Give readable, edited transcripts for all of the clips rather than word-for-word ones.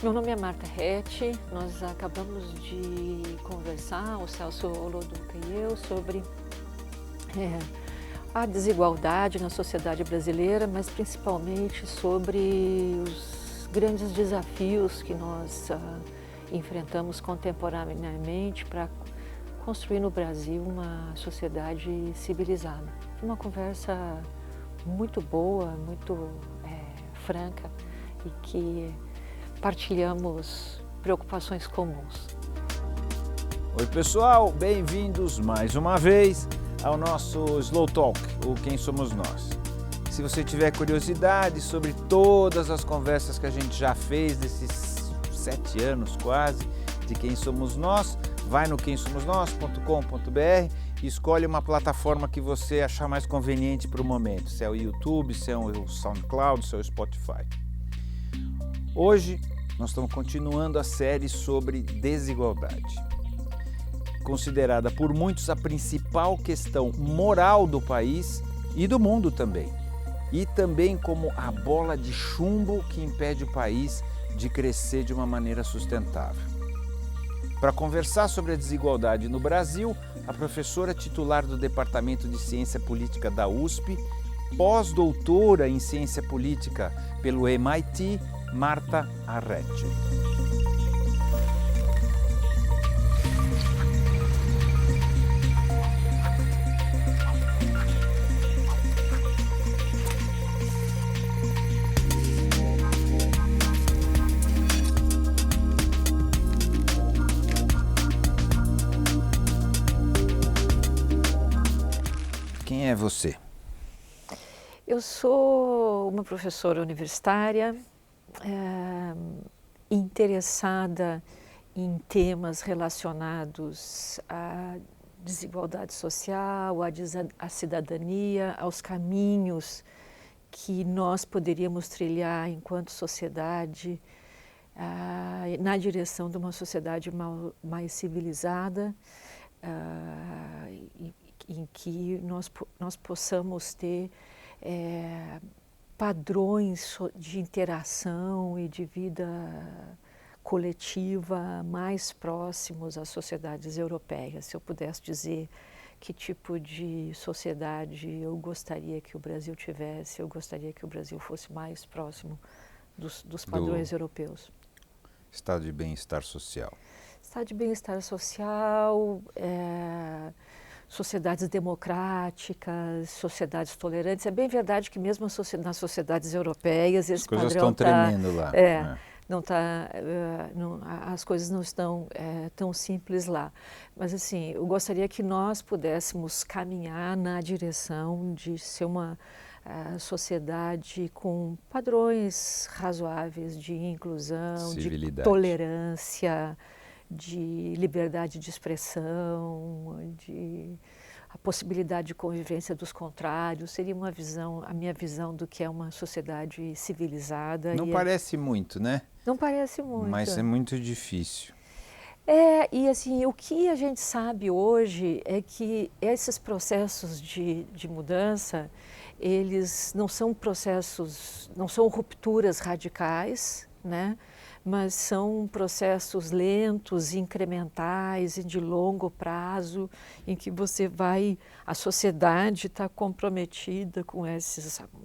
Meu nome é Marta Rete, nós acabamos de conversar, o Celso Oloduca e eu, sobre a desigualdade na sociedade brasileira, mas principalmente sobre os grandes desafios que nós enfrentamos contemporaneamente para construir no Brasil uma sociedade civilizada. Uma conversa muito boa, muito franca e que partilhamos preocupações comuns. Oi pessoal, bem-vindos mais uma vez ao nosso Slow Talk, ou Quem Somos Nós. Se você tiver curiosidade sobre todas as conversas que a gente já fez nesses 7 anos quase de Quem Somos Nós, vai no quemsomosnós.com.br e escolhe uma plataforma que você achar mais conveniente para o momento, se é o YouTube, se é o SoundCloud, se é o Spotify. Hoje nós estamos continuando a série sobre desigualdade, considerada por muitos a principal questão moral do país e do mundo também, e também como a bola de chumbo que impede o país de crescer de uma maneira sustentável. Para conversar sobre a desigualdade no Brasil, a professora titular do Departamento de Ciência Política da USP, pós-doutora em Ciência Política pelo MIT, Marta Arrete. Quem é você? Eu sou uma professora universitária, interessada em temas relacionados à desigualdade social, à cidadania, aos caminhos que nós poderíamos trilhar enquanto sociedade na direção de uma sociedade mais civilizada, em que nós possamos ter padrões de interação e de vida coletiva mais próximos às sociedades europeias. Se eu pudesse dizer que tipo de sociedade eu gostaria que o Brasil tivesse, eu gostaria que o Brasil fosse mais próximo dos padrões europeus. Estado de bem-estar social. Estado de bem-estar social, sociedades democráticas, sociedades tolerantes. É bem verdade que mesmo nas sociedades europeias esse padrão estão tremendo lá. As coisas não estão tão simples lá. Mas assim, eu gostaria que nós pudéssemos caminhar na direção de ser uma sociedade com padrões razoáveis de inclusão, de tolerância, de liberdade de expressão, de a possibilidade de convivência dos contrários. Seria a minha visão do que é uma sociedade civilizada. Não parece muito, né? Não parece muito. Mas é muito difícil. E assim, o que a gente sabe hoje é que esses processos de mudança, eles não são processos, não são rupturas radicais, né? Mas são processos lentos, incrementais e de longo prazo, em que a sociedade está comprometida com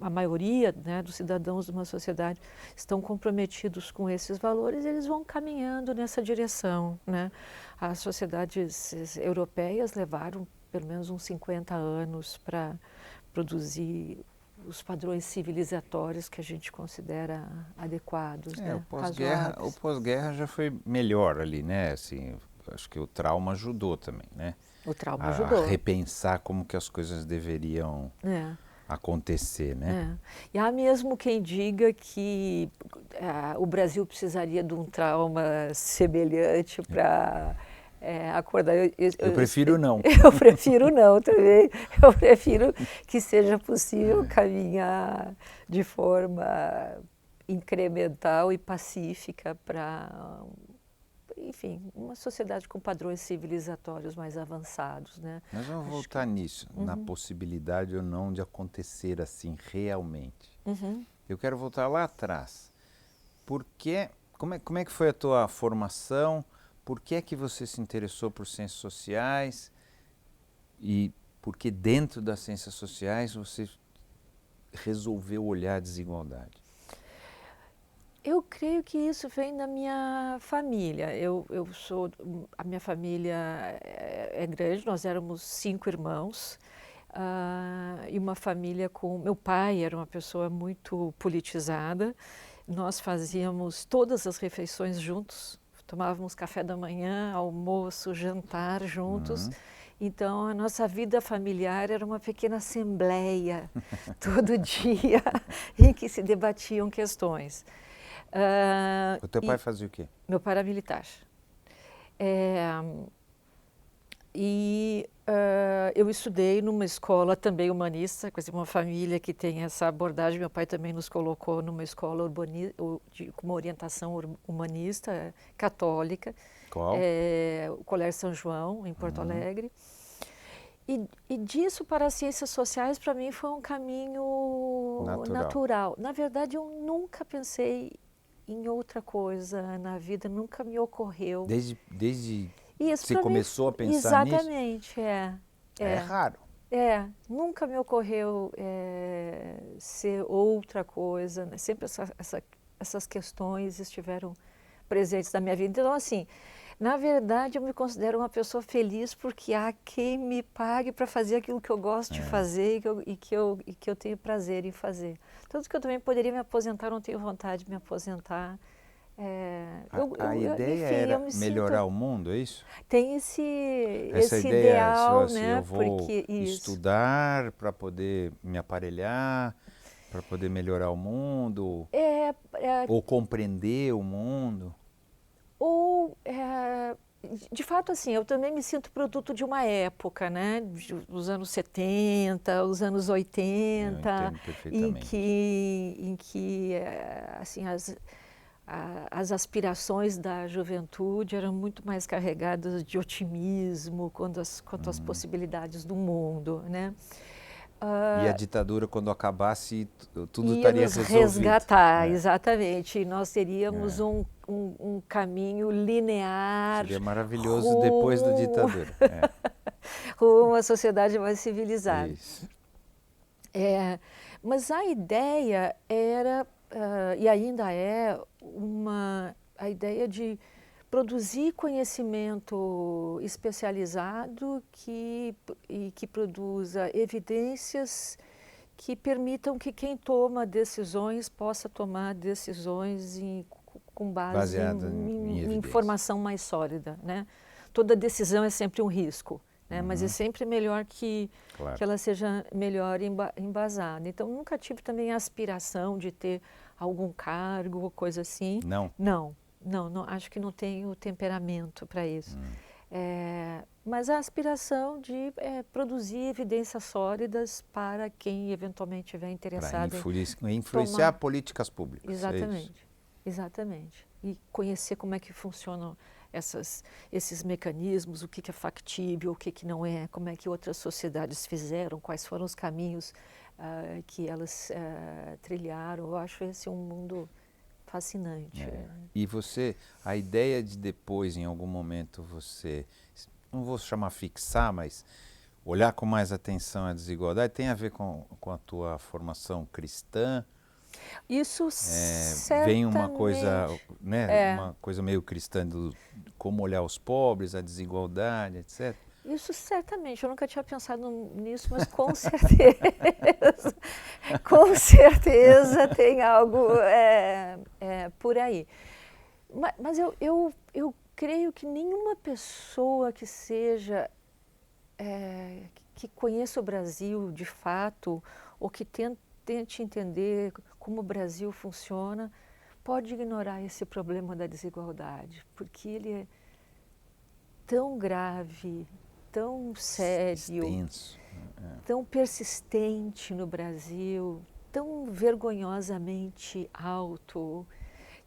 a maioria, né, dos cidadãos de uma sociedade estão comprometidos com esses valores, e eles vão caminhando nessa direção, né? As sociedades europeias levaram pelo menos uns 50 anos para produzir os padrões civilizatórios que a gente considera adequados, né? O pós-guerra já foi melhor ali, né? Assim, acho que o trauma ajudou também, né? O trauma ajudou. A repensar como que as coisas deveriam acontecer, né? E há mesmo quem diga que o Brasil precisaria de um trauma semelhante para acordar. Eu prefiro não. Eu prefiro não também. Eu prefiro que seja possível caminhar de forma incremental e pacífica para, enfim, uma sociedade com padrões civilizatórios mais avançados, né? Mas vamos voltar nisso, na possibilidade ou não de acontecer assim realmente. Eu quero voltar lá atrás. Por que como é que foi a tua formação? Por que é que você se interessou por ciências sociais? E por que dentro das ciências sociais você resolveu olhar a desigualdade? Eu creio que isso vem da minha família. A minha família é grande, nós éramos 5 irmãos, e uma família com... Meu pai era uma pessoa muito politizada, nós fazíamos todas as refeições juntos, tomávamos café da manhã, almoço, jantar juntos. Então, a nossa vida familiar era uma pequena assembleia todo dia em que se debatiam questões. O teu pai fazia o quê? Meu pai era militar. Eu estudei numa escola também humanista, quer dizer, uma família que tem essa abordagem. Meu pai também nos colocou numa escola com uma orientação humanista, católica. Qual? O Colégio São João, em Porto Alegre. E disso para as ciências sociais, para mim, foi um caminho natural. Na verdade, eu nunca pensei em outra coisa na vida, nunca me ocorreu. Desde Isso, você começou a pensar nisso? Exatamente, É raro. Nunca me ocorreu ser outra coisa, né? Sempre essas questões estiveram presentes na minha vida. Então, assim, na verdade, eu me considero uma pessoa feliz porque há quem me pague para fazer aquilo que eu gosto de fazer e que eu tenho prazer em fazer. Tanto que eu também poderia me aposentar, não tenho vontade de me aposentar. A ideia era melhorar o mundo, é isso? Tem esse ideal, né? Eu vou estudar para poder me aparelhar, para poder melhorar o mundo, ou compreender o mundo. De fato, assim, eu também me sinto produto de uma época, né? Os anos 70, os anos 80, Eu entendo perfeitamente. em que assim, as aspirações da juventude eram muito mais carregadas de otimismo quanto às possibilidades do mundo, né? E a ditadura, quando acabasse, tudo ia estaria nos resolvido. Resgatar, exatamente. E nós teríamos um caminho linear. Seria maravilhoso depois da ditadura. Rumo a uma sociedade mais civilizada. Isso. Mas a ideia era, e ainda é, a ideia de produzir conhecimento especializado e que produza evidências que permitam que quem toma decisões possa tomar decisões com base em informação mais sólida, né? Toda decisão é sempre um risco, né? Mas é sempre melhor que ela seja melhor embasada. Então, nunca tive também a aspiração de ter algum cargo ou coisa assim. Não? Não, acho que não tenho temperamento para isso. Mas a aspiração de produzir evidências sólidas para quem eventualmente estiver interessado em influenciar políticas públicas. Exatamente, exatamente. E conhecer como é que funcionam esses mecanismos, o que é factível, o que não é, como é que outras sociedades fizeram, quais foram os caminhos que elas trilharam. Eu acho esse um mundo fascinante. E a ideia de depois, em algum momento, você, não vou chamar fixar, mas olhar com mais atenção a desigualdade, tem a ver com a tua formação cristã? Isso certamente... Vem uma coisa, né, uma coisa meio cristã do como olhar os pobres, a desigualdade, etc. Isso certamente, eu nunca tinha pensado nisso, mas com certeza, com certeza tem algo por aí. Mas eu creio que nenhuma pessoa que que conheça o Brasil de fato, ou que tente entender como o Brasil funciona, pode ignorar esse problema da desigualdade, porque ele é tão grave, tão sério, extenso, tão persistente no Brasil, tão vergonhosamente alto.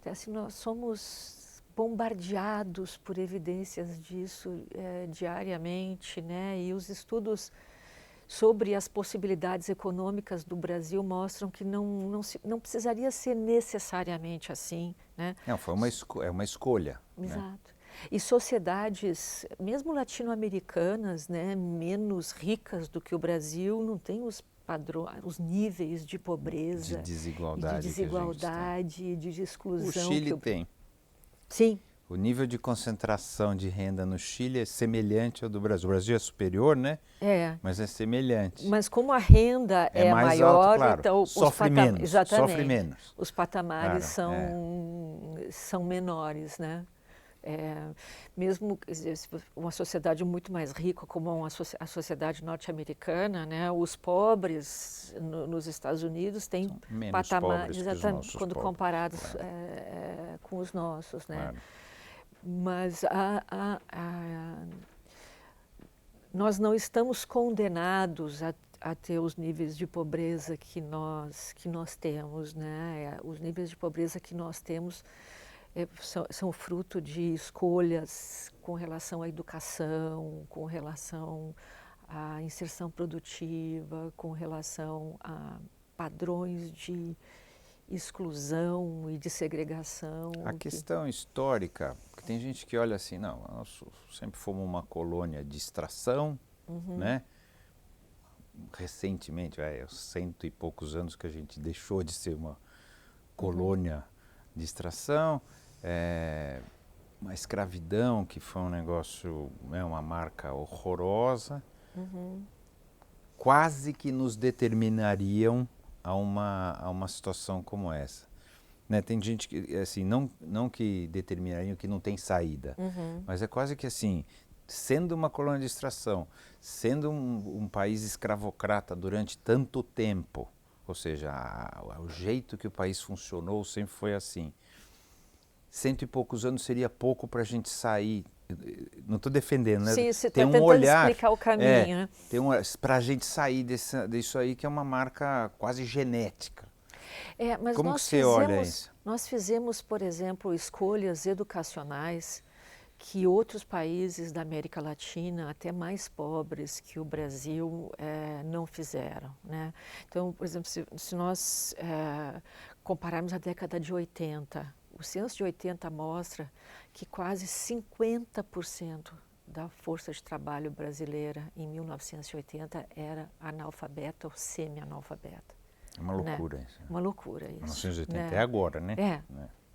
Então, assim, nós somos bombardeados por evidências disso diariamente, né? E os estudos sobre as possibilidades econômicas do Brasil mostram que não precisaria ser necessariamente assim, né? Não, é uma escolha. Né? Exato. E sociedades, mesmo latino-americanas, né, menos ricas do que o Brasil, não têm os padrões, os níveis de pobreza, De desigualdade, de exclusão. O Chile tem. Sim. O nível de concentração de renda no Chile é semelhante ao do Brasil. O Brasil é superior, né? É. Mas é semelhante. Mas como a renda é mais maior, alto, claro. então Sofre menos. Exatamente. Sofre menos. Os patamares Claro, são menores, né? Mesmo uma sociedade muito mais rica como a sociedade norte-americana, né? Os pobres nos Estados Unidos têm patamares, exatamente, quando comparados com os nossos, né? Claro. Mas nós não estamos condenados a ter os níveis de pobreza que nós temos, né? Os níveis de pobreza que nós temos são fruto de escolhas com relação à educação, com relação à inserção produtiva, com relação a padrões de exclusão e de segregação. A questão histórica, porque tem gente que olha assim, não, nós sempre fomos uma colônia de extração, né? Recentemente, há 100 e poucos anos que a gente deixou de ser uma colônia de extração, uma escravidão que foi um negócio, uma marca horrorosa, quase que nos determinariam a uma situação como essa. Né? Tem gente que, assim, não que determinariam que não tem saída, mas é quase que assim, sendo uma colônia de extração, sendo um país escravocrata durante tanto tempo, ou seja, o jeito que o país funcionou sempre foi assim. 100 e poucos anos seria pouco para a gente sair. Não estou defendendo, né? Sim, você tem está tentando explicar o caminho, né? Para a gente sair disso aí, que é uma marca quase genética. Mas como que você olha isso? Nós fizemos, por exemplo, escolhas educacionais que outros países da América Latina, até mais pobres que o Brasil, não fizeram, né? Então, por exemplo, se nós compararmos a década de 80, o censo de 80 mostra que quase 50% da força de trabalho brasileira em 1980 era analfabeta ou semi-analfabeta. É uma loucura isso. Uma loucura isso. 1980 né? é agora, né?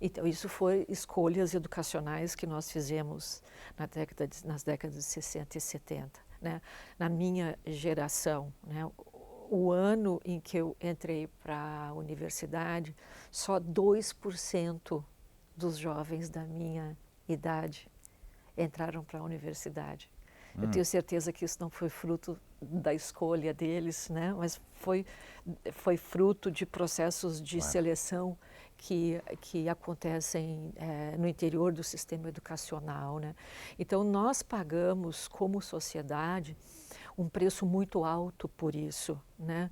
Então, isso foi escolhas educacionais que nós fizemos nas décadas de 60 e 70. Né? Na minha geração, né? O ano em que eu entrei para a universidade, só 2% dos jovens da minha idade entraram para a universidade. Eu tenho certeza que isso não foi fruto da escolha deles, né? Mas foi fruto de processos de seleção que acontecem no interior do sistema educacional, né? Então, nós pagamos, como sociedade, um preço muito alto por isso, né?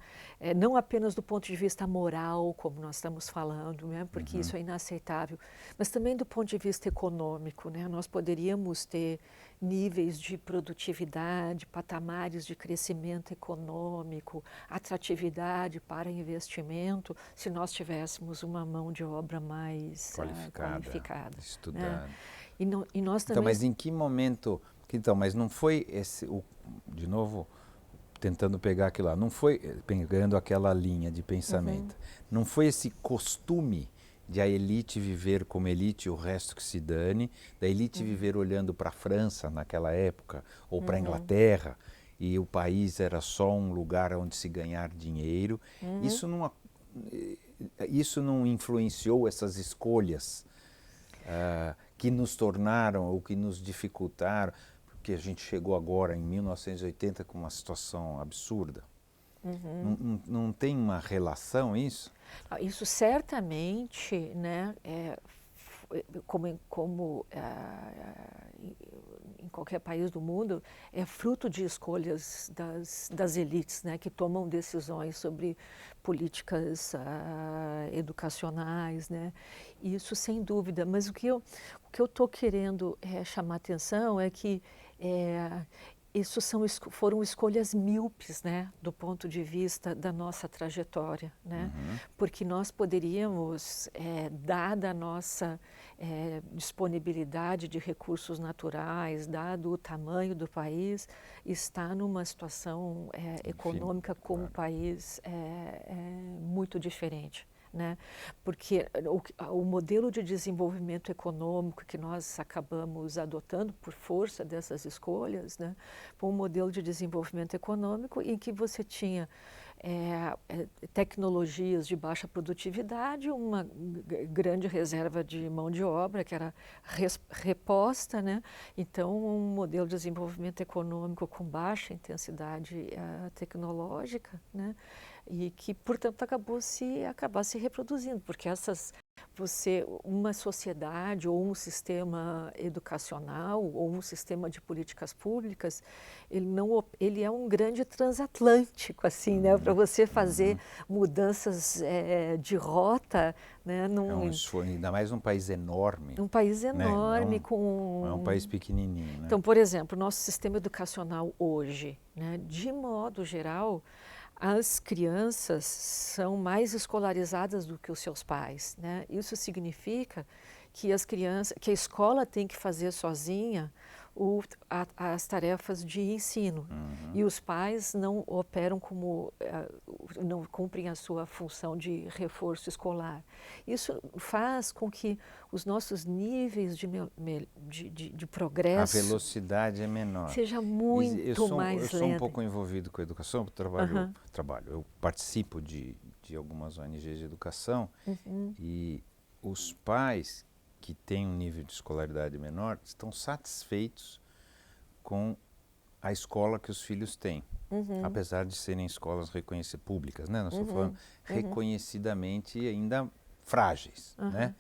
Não apenas do ponto de vista moral, como nós estamos falando, né? Porque isso é inaceitável, mas também do ponto de vista econômico, né? Nós poderíamos ter níveis de produtividade, patamares de crescimento econômico, atratividade para investimento, se nós tivéssemos uma mão de obra mais qualificada, estudada. Né? E nós também... Então, mas em que momento... Então, mas não foi de novo, tentando pegar aquilo lá, não foi, pegando aquela linha de pensamento, não foi esse costume de a elite viver como elite e o resto que se dane, da elite viver olhando para a França naquela época, ou para a Inglaterra, e o país era só um lugar onde se ganhar dinheiro. Isso não influenciou essas escolhas que nos tornaram ou que nos dificultaram, porque a gente chegou agora em 1980 com uma situação absurda. Não tem uma relação isso? Isso certamente, né, como em qualquer país do mundo, é fruto de escolhas das elites, né, que tomam decisões sobre políticas educacionais, né? Isso sem dúvida. Mas o que eu estou querendo chamar atenção é que isso foram escolhas míopes, né, do ponto de vista da nossa trajetória, né, porque nós poderíamos, dada a nossa disponibilidade de recursos naturais, dado o tamanho do país, estar numa situação econômica como o país muito diferente. Né? Porque o modelo de desenvolvimento econômico que nós acabamos adotando por força dessas escolhas, né, foi um modelo de desenvolvimento econômico em que você tinha tecnologias de baixa produtividade, uma grande reserva de mão de obra que era reposta, né? Então um modelo de desenvolvimento econômico com baixa intensidade tecnológica, né? E que, portanto, acabar se reproduzindo, porque uma sociedade ou um sistema educacional ou um sistema de políticas públicas, ele é um grande transatlântico, assim, né, para você fazer mudanças de rota, né, ainda mais um país enorme. Um país enorme, né? Não é um país pequenininho, né? Então, por exemplo, o nosso sistema educacional hoje, né, de modo geral, as crianças são mais escolarizadas do que os seus pais, né? Isso significa que que a escola tem que fazer sozinha as tarefas de ensino e os pais não operam não cumprem a sua função de reforço escolar. Isso faz com que os nossos níveis de progresso... A velocidade é menor. Seja muito mais lenta. Eu sou um pouco envolvido com a educação, eu participo de algumas ONGs de educação e os pais que têm um nível de escolaridade menor estão satisfeitos com a escola que os filhos têm, apesar de serem escolas reconhecidas públicas, né? Nós estamos falando reconhecidamente ainda frágeis, né?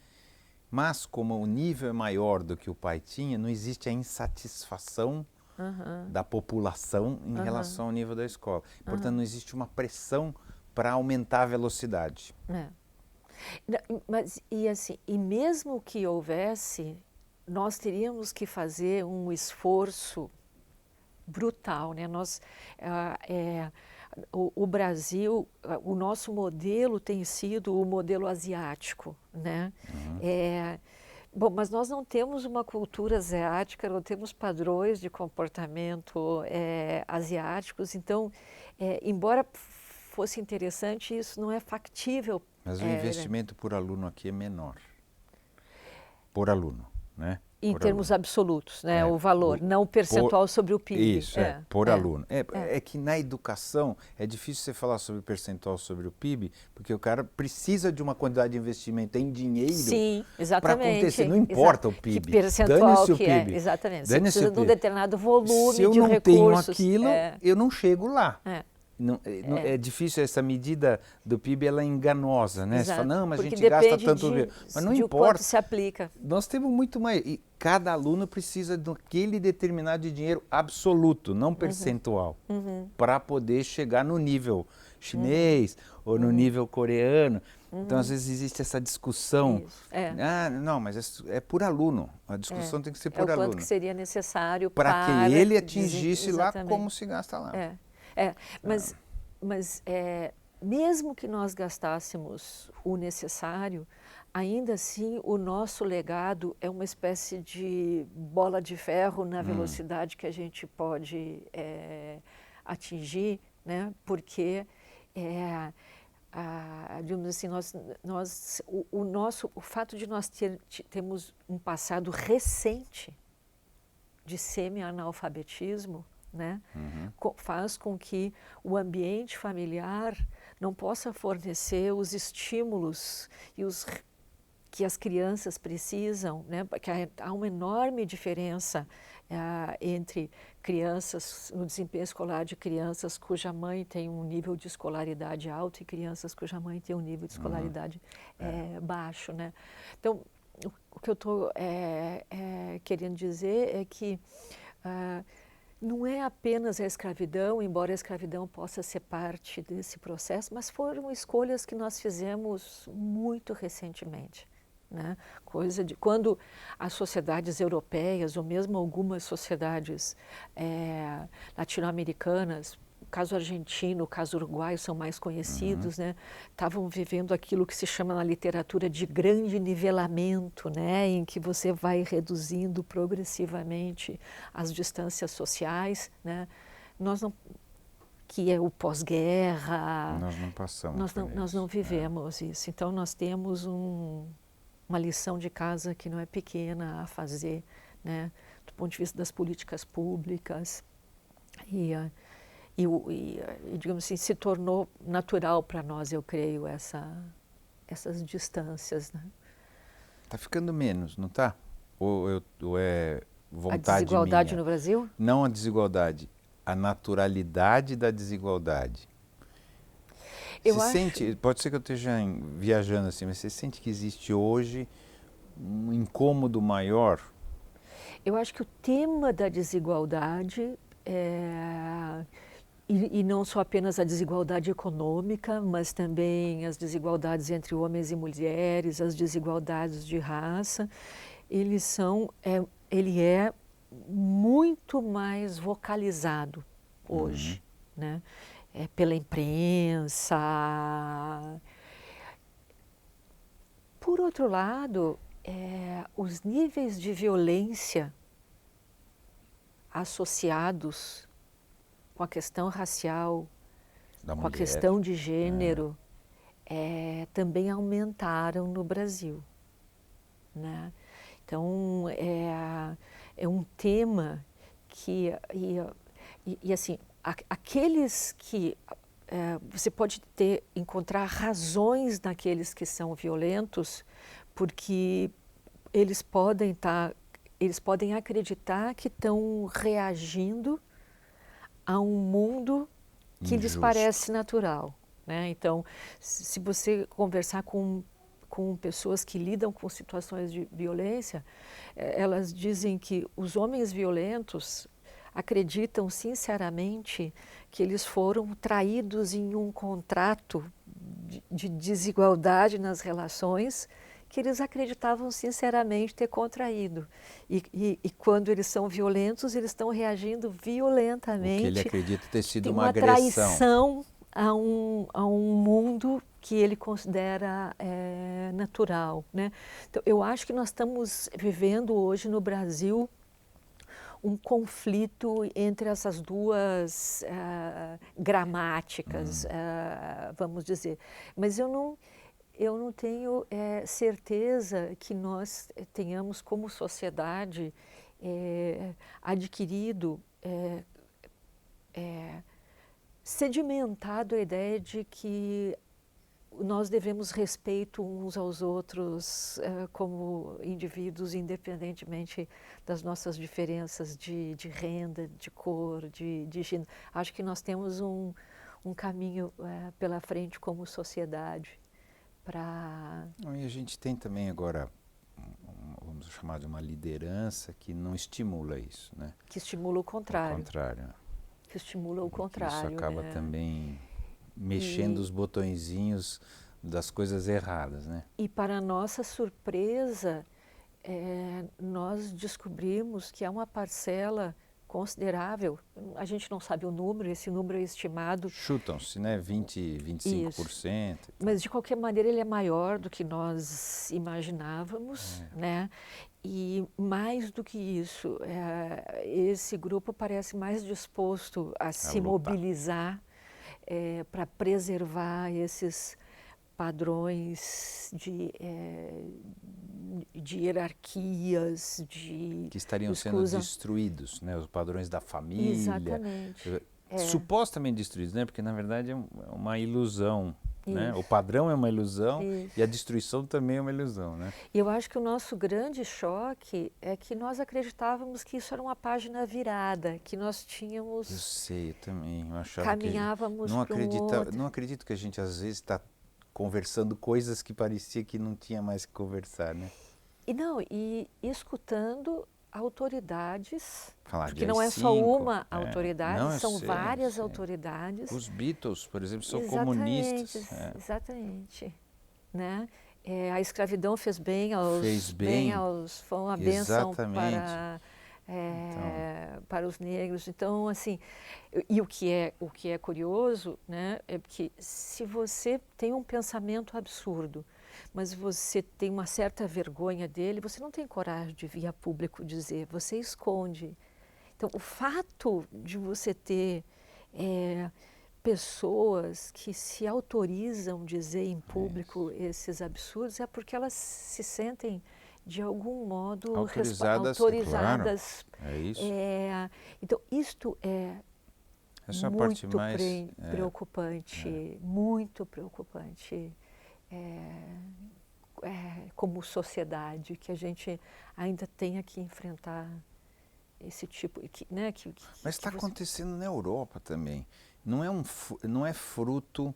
Mas como o nível é maior do que o pai tinha, não existe a insatisfação da população em relação ao nível da escola. Portanto, não existe uma pressão para aumentar a velocidade. Mas, e mesmo que houvesse, nós teríamos que fazer um esforço brutal, né? O Brasil, o nosso modelo tem sido o modelo asiático, né? Bom, mas nós não temos uma cultura asiática, não temos padrões de comportamento asiáticos, então, embora fosse interessante, isso não é factível. Mas o investimento por aluno aqui é menor, por aluno, né? Em termos absolutos, né? O valor, não o percentual sobre o PIB. Isso, por aluno. É que na educação é difícil você falar sobre percentual sobre o PIB, porque o cara precisa de uma quantidade de investimento em dinheiro para acontecer. Não importa o PIB. Que percentual que o PIB. Exatamente. Você precisa de um determinado volume de recursos. Se eu não tenho aquilo, eu não chego lá. É difícil, essa medida do PIB, ela é enganosa, né? Você fala, não, mas porque a gente gasta tanto... Mas não importa. Quanto se aplica. Nós temos muito mais... E cada aluno precisa daquele determinado dinheiro absoluto, não percentual, para poder chegar no nível chinês ou no nível coreano. Então, às vezes, existe essa discussão. Não, mas é por aluno. A discussão tem que ser por aluno. O quanto que seria necessário para que ele atingisse lá como se gasta lá. Mas mesmo que nós gastássemos o necessário, ainda assim o nosso legado é uma espécie de bola de ferro na velocidade que a gente pode atingir, né? Porque, digamos assim, o fato de nós termos um passado recente de semi-analfabetismo, né? Faz com que o ambiente familiar não possa fornecer os estímulos que as crianças precisam, né? Porque há uma enorme diferença entre crianças, no desempenho escolar de crianças cuja mãe tem um nível de escolaridade alto e crianças cuja mãe tem um nível de escolaridade baixo, né? Então, o que eu estou querendo dizer é que não é apenas a escravidão, embora a escravidão possa ser parte desse processo, mas foram escolhas que nós fizemos muito recentemente, né? Coisa de quando as sociedades europeias ou mesmo algumas sociedades latino-americanas, o caso argentino, o caso uruguaio são mais conhecidos, né? Estavam vivendo aquilo que se chama na literatura de grande nivelamento, né? Em que você vai reduzindo progressivamente as distâncias sociais, né? Nós não, que é o pós-guerra. Nós não passamos por Nós isso. não vivemos isso. Então nós temos uma lição de casa que não é pequena a fazer, né? Do ponto de vista das políticas públicas. E, digamos assim, se tornou natural para nós, eu creio, essas distâncias, né? Tá ficando menos, não tá? Ou é vontade A desigualdade minha? no Brasil? Não a desigualdade, a naturalidade da desigualdade. Eu Se acho... sente, pode ser que eu esteja viajando assim, mas você sente que existe hoje um incômodo maior? Eu acho que o tema da desigualdade e não só apenas a desigualdade econômica, mas também as desigualdades entre homens e mulheres, as desigualdades de raça, ele é muito mais vocalizado hoje, né? Pela imprensa. Por outro lado, os níveis de violência associados com a questão racial, Da com a mulher. questão de gênero, também aumentaram no Brasil, né? Então, é um tema que, assim, aqueles que você pode encontrar razões naqueles que são violentos, porque eles podem acreditar que estão reagindo a um mundo que lhes Injusto. parece natural, né? Então, se você conversar com pessoas que lidam com situações de violência, elas dizem que os homens violentos acreditam sinceramente que eles foram traídos em um contrato de desigualdade nas relações que eles acreditavam sinceramente ter contraído. E quando eles são violentos, eles estão reagindo violentamente. O que ele acredita ter sido uma agressão a um mundo que ele considera natural, né? Então, eu acho que nós estamos vivendo hoje no Brasil um conflito entre essas duas gramáticas, vamos dizer. Mas eu não tenho certeza que nós tenhamos, como sociedade, adquirido, sedimentado a ideia de que nós devemos respeito uns aos outros como indivíduos, independentemente das nossas diferenças de renda, de cor, de gênero. Acho que nós temos um caminho pela frente como sociedade. E a gente tem também agora, vamos chamar de uma liderança que não estimula isso, né? Que estimula o contrário. Ao contrário. Que estimula o contrário. Isso acaba também mexendo os botõezinhos das coisas erradas, né? E para nossa surpresa, nós descobrimos que há uma parcela considerável, a gente não sabe o número, esse número é estimado. Chutam-se, né? 25%. Mas de qualquer maneira ele é maior do que nós imaginávamos, né? E mais do que isso, esse grupo parece mais disposto a se mobilizar para preservar esses padrões de hierarquias, que estariam sendo destruídos, né? Os padrões da família. Exatamente. Supostamente destruídos, né? Porque na verdade é uma ilusão. Né? O padrão é uma ilusão e a destruição também é uma ilusão, né? E eu acho que o nosso grande choque é que nós acreditávamos que isso era uma página virada, que nós tínhamos... Eu sei, eu também. Eu achava caminhávamos que para um outro. Não acredito que a gente às vezes está conversando coisas que parecia que não tinha mais que conversar, né? E escutando autoridades, falar porque não é só uma autoridade, são sei, várias autoridades. Os Beatles, por exemplo, são exatamente, comunistas. Exatamente. Né? a escravidão fez bem aos... Fez bem. Foi uma bênção Exatamente. para os negros. Então, assim, e o que é curioso, né, é que se você tem um pensamento absurdo, mas você tem uma certa vergonha dele, você não tem coragem de vir a público dizer, você esconde. Então, o fato de você ter pessoas que se autorizam dizer em público esses absurdos é porque elas se sentem de algum modo autorizadas. Claro, é isso. Então, isto é Essa é a muito parte mais preocupante, muito preocupante como sociedade, que a gente ainda tenha que enfrentar esse tipo, né? Mas está acontecendo na Europa também. Não é fruto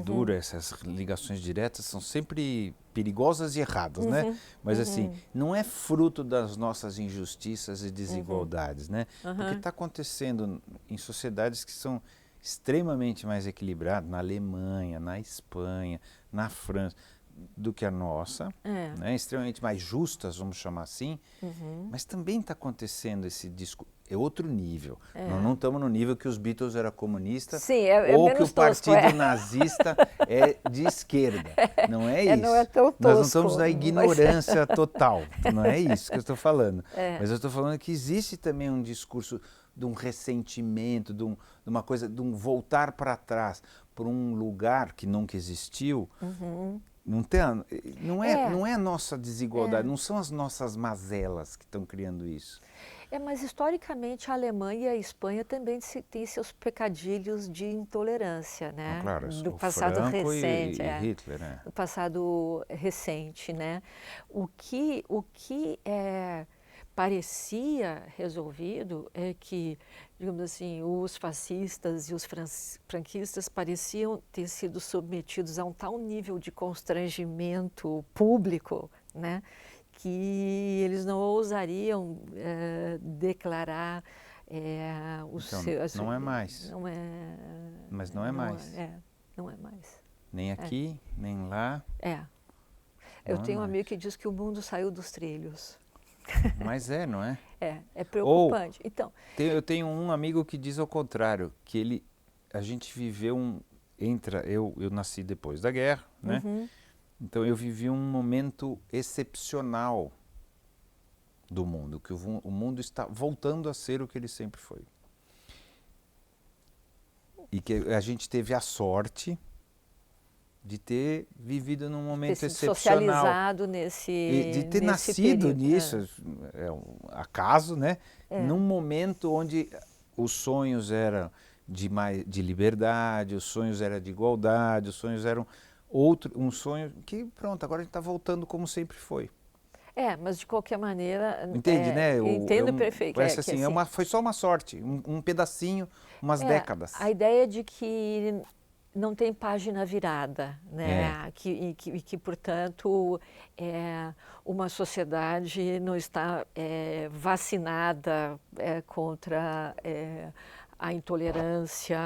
duro, essas ligações diretas são sempre perigosas e erradas, né? Mas assim, não é fruto das nossas injustiças e desigualdades, né? Porque está acontecendo em sociedades que são extremamente mais equilibradas, na Alemanha, na Espanha, na França, do que a nossa, né? Extremamente mais justas, vamos chamar assim, mas também está acontecendo esse discurso. É outro nível. Nós não estamos no nível que os Beatles eram comunistas. Sim, ou que o partido nazista é de esquerda. Não é isso. Não é tão tosco, nós não estamos na ignorância total. Não é isso que eu estou falando. Mas eu estou falando que existe também um discurso de um ressentimento, de uma coisa, de um voltar para trás, por um lugar que nunca existiu. Não é a nossa desigualdade, não são as nossas mazelas que estão criando isso. Mas historicamente a Alemanha e a Espanha também têm seus pecadilhos de intolerância, né? Claro, do passado recente. E Hitler, né? Do passado recente, né? O que parecia resolvido é que, digamos assim, os fascistas e os franquistas pareciam ter sido submetidos a um tal nível de constrangimento público, né, que eles não ousariam declarar os seus... Não é mais. Mas não é mais. Não é mais. Nem aqui, nem lá. Eu tenho um amigo que diz que o mundo saiu dos trilhos. Mas não é? É preocupante. Então, eu tenho um amigo que diz ao contrário, que a gente viveu eu nasci depois da guerra, né? Então eu vivi um momento excepcional do mundo, que o mundo está voltando a ser o que ele sempre foi. E que a gente teve a sorte de ter vivido num momento excepcional. Socializado de ter nascido período, nisso, é um acaso, né? Num momento onde os sonhos eram de liberdade, os sonhos eram de igualdade, os sonhos eram um sonho que, pronto, agora a gente está voltando como sempre foi. Mas de qualquer maneira... Entende, né? Entendo perfeito. Parece assim, foi só uma sorte, um pedacinho, umas décadas. A ideia de que não tem página virada, né? Que, portanto, uma sociedade não está vacinada contra a intolerância,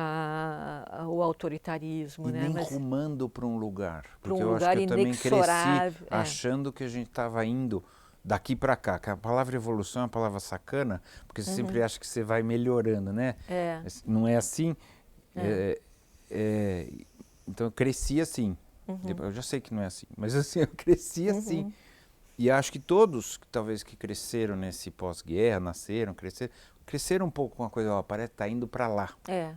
o autoritarismo. E né? nem rumando para um lugar. Porque eu acho que eu também cresci é. achando que a gente estava indo daqui para cá. Que a palavra evolução é uma palavra sacana, porque você sempre acha que você vai melhorando, né? É. Não é assim? Então eu cresci assim. Eu já sei que não é assim, mas assim, eu cresci assim. E acho que todos, talvez, que cresceram nesse pós-guerra, nasceram, cresceram um pouco com a coisa, ó, parece que está indo para lá. É.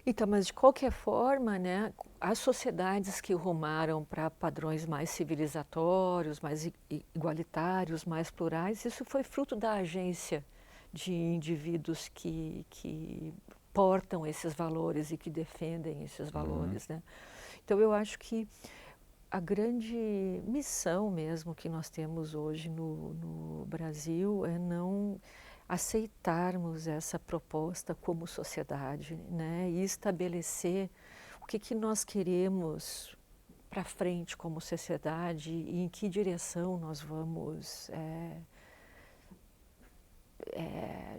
Então, mas de qualquer forma, né, as sociedades que rumaram para padrões mais civilizatórios, mais igualitários, mais plurais, isso foi fruto da agência de indivíduos que portam esses valores e que defendem esses valores, né? Então, eu acho que a grande missão mesmo que nós temos hoje no Brasil é não aceitarmos essa proposta como sociedade, né? E estabelecer o que nós queremos para frente como sociedade e em que direção nós vamos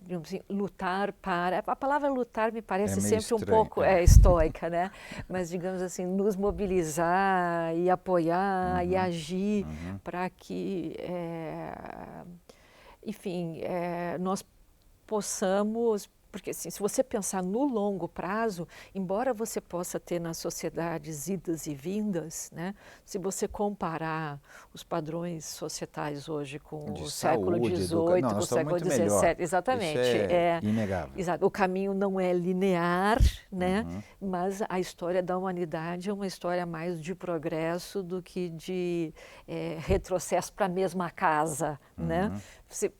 digamos assim, lutar para... A palavra lutar me parece meio sempre um estranho, pouco estoica, né? Mas, digamos assim, nos mobilizar e apoiar e agir para que, enfim, nós possamos... Porque, assim, se você pensar no longo prazo, embora você possa ter nas sociedades idas e vindas, né, se você comparar os padrões societais hoje com De o século saúde, XVIII, não, com nós o estamos século muito melhor. XVII, exatamente. Isso é inegável. Exato. O caminho não é linear, né, mas a história da humanidade é uma história mais de progresso do que de retrocesso para a mesma casa, né? Você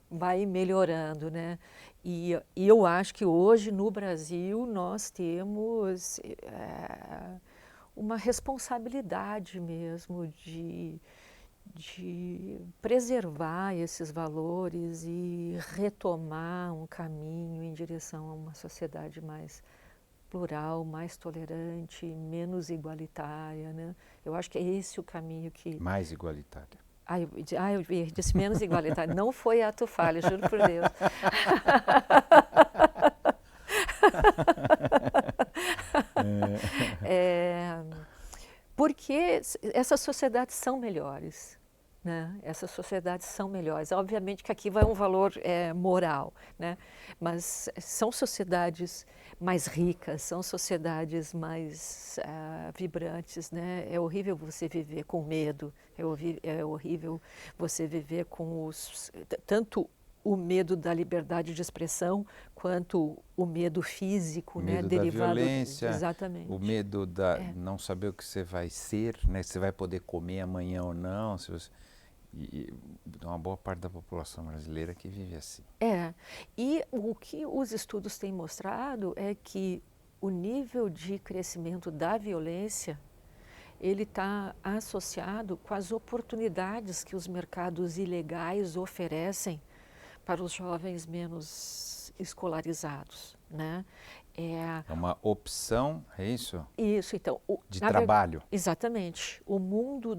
vai melhorando, né? E eu acho que hoje no Brasil nós temos uma responsabilidade mesmo de preservar esses valores e retomar um caminho em direção a uma sociedade mais plural, mais tolerante, menos igualitária, né? Eu acho que é esse o caminho que... Mais igualitária. eu disse menos igualitário. Não foi ato falho, juro por Deus. Porque essas sociedades são melhores, né? Essas sociedades são melhores. Obviamente que aqui vai um valor moral, né? Mas são sociedades mais ricas, são sociedades mais vibrantes, né? É horrível você viver com medo, é horrível você viver com tanto o medo da liberdade de expressão quanto o medo físico, o né? medo Derivado da violência, exatamente. o medo da não saber o que você vai ser, né? Se você vai poder comer amanhã ou não, se você... E uma boa parte da população brasileira que vive assim. E o que os estudos têm mostrado é que o nível de crescimento da violência ele está associado com as oportunidades que os mercados ilegais oferecem para os jovens menos escolarizados, né? É uma opção, é isso? Isso, então. De trabalho. Exatamente. O mundo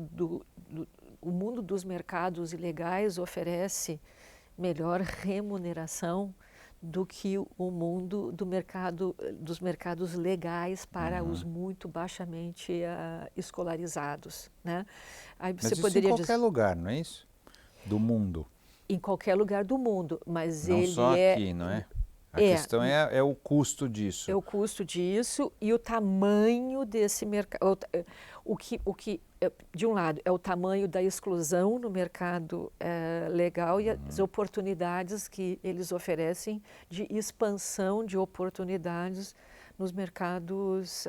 dos mercados ilegais oferece melhor remuneração do que o mundo dos mercados legais para os muito baixamente escolarizados, né? Aí você mas isso poderia em qualquer lugar, não é isso? Do mundo. Em qualquer lugar do mundo, mas Não ele só aqui, não é? A questão é o custo disso. É o custo disso e o tamanho desse mercado. De um lado, é o tamanho da exclusão no mercado legal e as oportunidades que eles oferecem de expansão de oportunidades nos mercados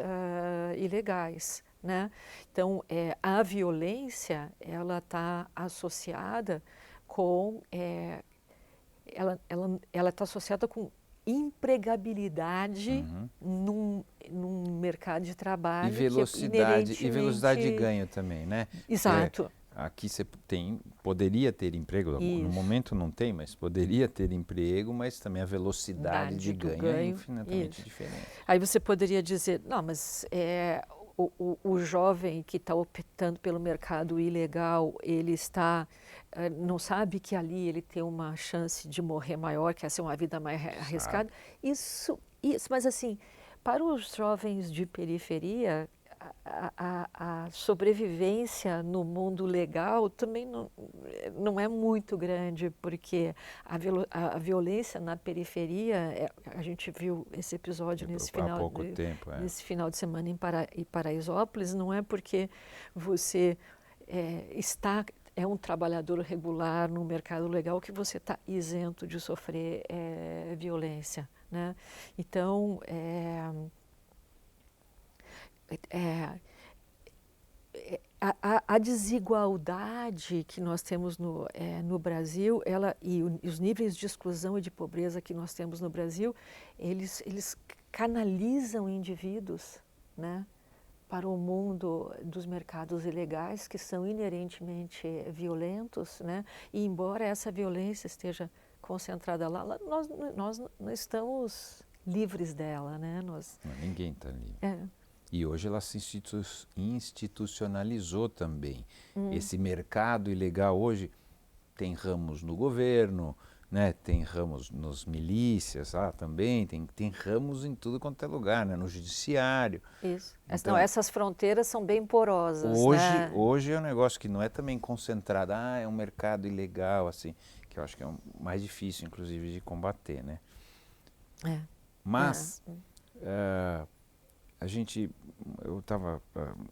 ilegais, né? Então, a violência, ela está associada com... ela está associada com empregabilidade num mercado de trabalho e velocidade, que é e velocidade de ganho também, né? Exato. Aqui você poderia ter emprego, no momento não tem, mas poderia ter emprego, mas também a velocidade de ganho é infinitamente diferente. Aí você poderia dizer, não, mas o jovem que está optando pelo mercado ilegal, ele não sabe que ali ele tem uma chance de morrer maior, que essa é uma vida mais arriscada. Isso, mas assim, para os jovens de periferia, a sobrevivência no mundo legal também não é muito grande, porque a violência na periferia, a gente viu esse episódio nesse final de semana em Paraisópolis, não é porque você é um trabalhador regular no mercado legal que você está isento de sofrer violência, né? Então, a desigualdade que nós temos no Brasil, e os níveis de exclusão e de pobreza que nós temos no Brasil, eles canalizam indivíduos, né, para o mundo dos mercados ilegais, que são inerentemente violentos, né? E embora essa violência esteja concentrada lá, nós não estamos livres dela, né? Ninguém está livre. E hoje ela se institucionalizou também. Esse mercado ilegal hoje tem ramos no governo, né? Tem ramos nos milícias, também, tem ramos em tudo quanto é lugar, né? No judiciário. Isso. Então, Não, essas fronteiras são bem porosas, né? Hoje é um negócio que não é também concentrado, é um mercado ilegal, assim, que eu acho que é o mais difícil, inclusive, de combater, né? Mas eu estava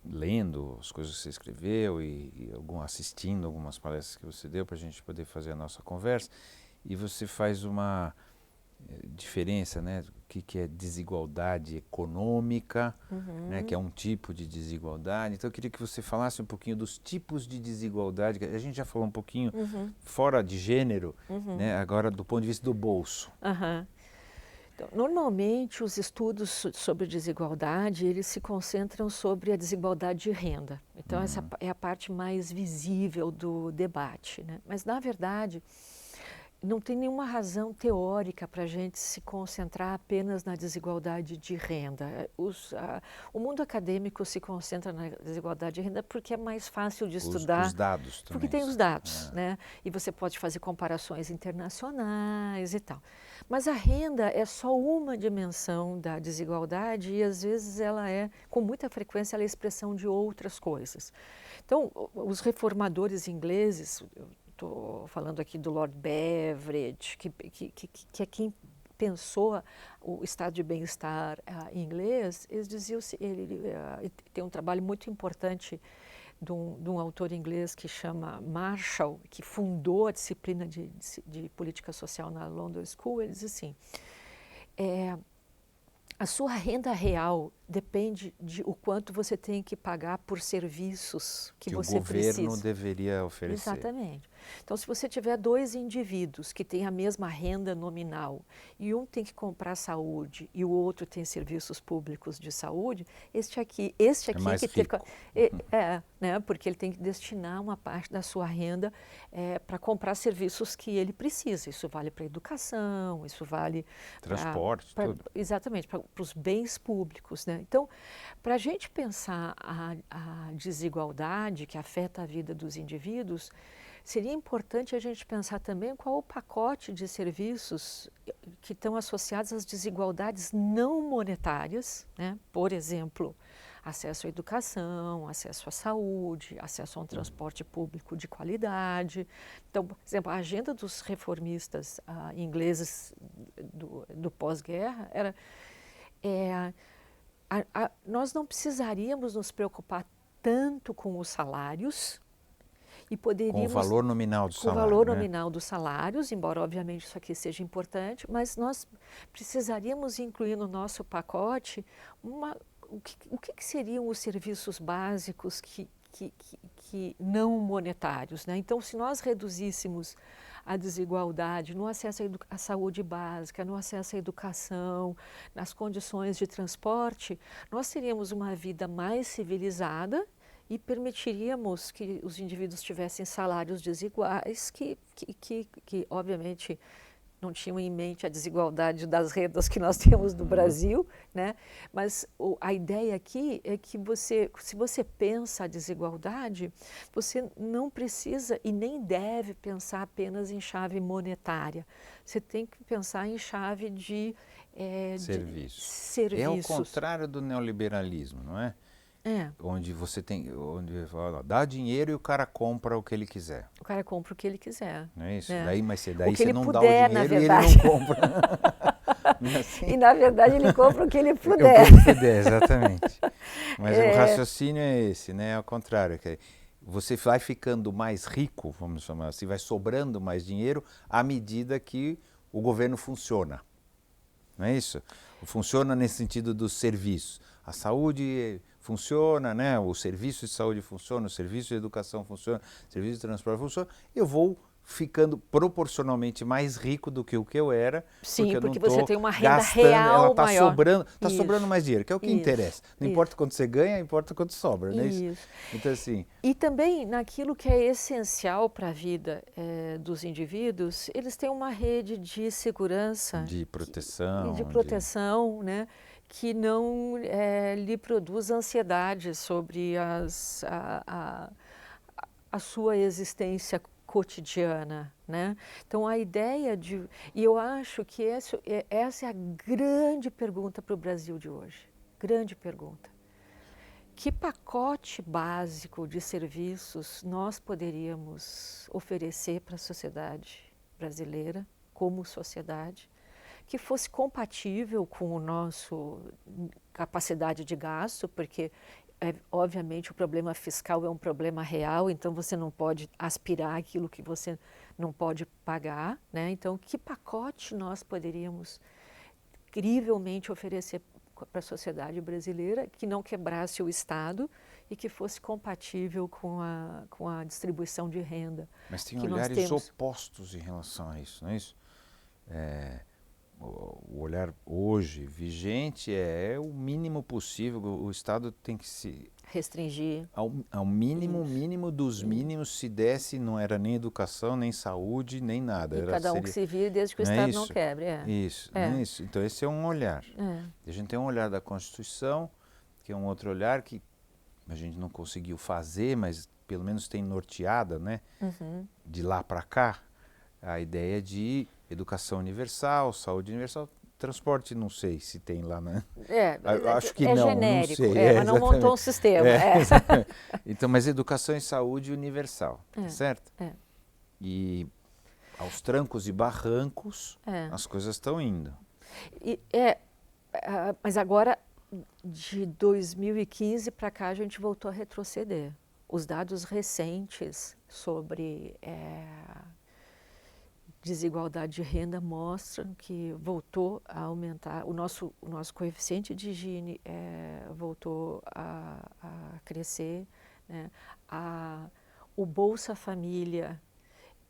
lendo as coisas que você escreveu e assistindo algumas palestras que você deu para a gente poder fazer a nossa conversa, e você faz uma diferença, né, do que é desigualdade econômica, né, que é um tipo de desigualdade. Então eu queria que você falasse um pouquinho dos tipos de desigualdade. A gente já falou um pouquinho fora de gênero, né, agora do ponto de vista do bolso. Então, normalmente os estudos sobre desigualdade, eles se concentram sobre a desigualdade de renda. Então essa é a parte mais visível do debate, né? Mas na verdade não tem nenhuma razão teórica para a gente se concentrar apenas na desigualdade de renda. O mundo acadêmico se concentra na desigualdade de renda porque é mais fácil de estudar. Os dados também. Porque tem os dados, né? E você pode fazer comparações internacionais e tal. Mas a renda é só uma dimensão da desigualdade e às vezes ela com muita frequência, ela é expressão de outras coisas. Então, os reformadores ingleses, estou falando aqui do Lord Beveridge, que é quem pensou o estado de bem-estar inglês. Eles diziam, ele tem um trabalho muito importante de um autor inglês que chama Marshall, que fundou a disciplina de política social na London School. Ele diz assim, a sua renda real depende de o quanto você tem que pagar por serviços que você precisa. O governo deveria oferecer. Exatamente. Então, se você tiver dois indivíduos que têm a mesma renda nominal e um tem que comprar saúde e o outro tem serviços públicos de saúde, este aqui mais que rico. né? Porque ele tem que destinar uma parte da sua renda para comprar serviços que ele precisa. Isso vale para educação, isso vale transporte, tudo. Exatamente, para os bens públicos, né? Então, para a gente pensar a desigualdade que afeta a vida dos indivíduos, seria importante a gente pensar também qual o pacote de serviços que estão associados às desigualdades não monetárias, né? Por exemplo, acesso à educação, acesso à saúde, acesso a um transporte público de qualidade. Então, por exemplo, a agenda dos reformistas ingleses do pós-guerra era nós não precisaríamos nos preocupar tanto com os salários e poderíamos... Com o valor nominal do salário. Com o valor né? nominal dos salários, embora obviamente isso aqui seja importante, mas nós precisaríamos incluir no nosso pacote o que seriam os serviços básicos que não monetários, né? Então, se nós reduzíssemos a desigualdade no acesso à saúde básica, no acesso à educação, nas condições de transporte, nós teríamos uma vida mais civilizada e permitiríamos que os indivíduos tivessem salários desiguais que obviamente, não tinham em mente a desigualdade das rendas que nós temos no Brasil, né? Mas a ideia aqui é que se você pensa a desigualdade, você não precisa e nem deve pensar apenas em chave monetária. Você tem que pensar em chave de serviços. É o contrário do neoliberalismo, não é? Onde fala, dá dinheiro e o cara compra o que ele quiser. O cara compra o que ele quiser. Não é isso? É. Daí você não puder, dá o dinheiro e ele não compra. Não é assim? E na verdade ele compra o que ele puder. O que ele puder, exatamente. Mas o raciocínio é esse, né? Ao contrário. Você vai ficando mais rico, vamos chamar assim, vai sobrando mais dinheiro à medida que o governo funciona. Não é isso? Funciona nesse sentido dos serviços. A saúde funciona, né? O serviço de saúde funciona, o serviço de educação funciona, o serviço de transporte funciona. Eu vou ficando proporcionalmente mais rico do que o que eu era. Sim, porque você tem uma renda gastando, real ela tá maior. Está sobrando mais dinheiro, que é o que interessa. Não importa quanto você ganha, importa quanto sobra, não é isso? Então, assim... E também naquilo que é essencial para a vida dos indivíduos, eles têm uma rede de segurança. De proteção. De proteção, né? Que não lhe produz ansiedade sobre a sua existência cotidiana, né? Então a ideia de... E eu acho que essa é a grande pergunta para o Brasil de hoje. Grande pergunta. Que pacote básico de serviços nós poderíamos oferecer para a sociedade brasileira, como sociedade, que fosse compatível com o nosso capacidade de gasto, porque obviamente o problema fiscal é um problema real, então você não pode aspirar aquilo que você não pode pagar, né? Então, que pacote nós poderíamos incrivelmente oferecer para a sociedade brasileira que não quebrasse o Estado e que fosse compatível com a distribuição de renda. Mas tem que olhares nós temos. opostos em relação a isso, não é isso? O olhar hoje vigente é o mínimo possível, o Estado tem que se... Restringir. Ao mínimo dos mínimos, se desse, não era nem educação, nem saúde, nem nada. E cada um que se vire desde que o Estado não quebre. Isso. Então esse é um olhar. A gente tem um olhar da Constituição, que é um outro olhar que a gente não conseguiu fazer, mas pelo menos tem norteada, né? De lá para cá, a ideia de educação universal, saúde universal, transporte não sei se tem lá, né? Acho que não, genérico, não sei. Mas não montou um sistema. Então, mas educação e saúde universal, certo? E aos trancos e barrancos, as coisas estão indo. Mas agora, de 2015 para cá, a gente voltou a retroceder. Os dados recentes sobre desigualdade de renda mostram que voltou a aumentar, o nosso coeficiente de Gini voltou a crescer, né? O Bolsa Família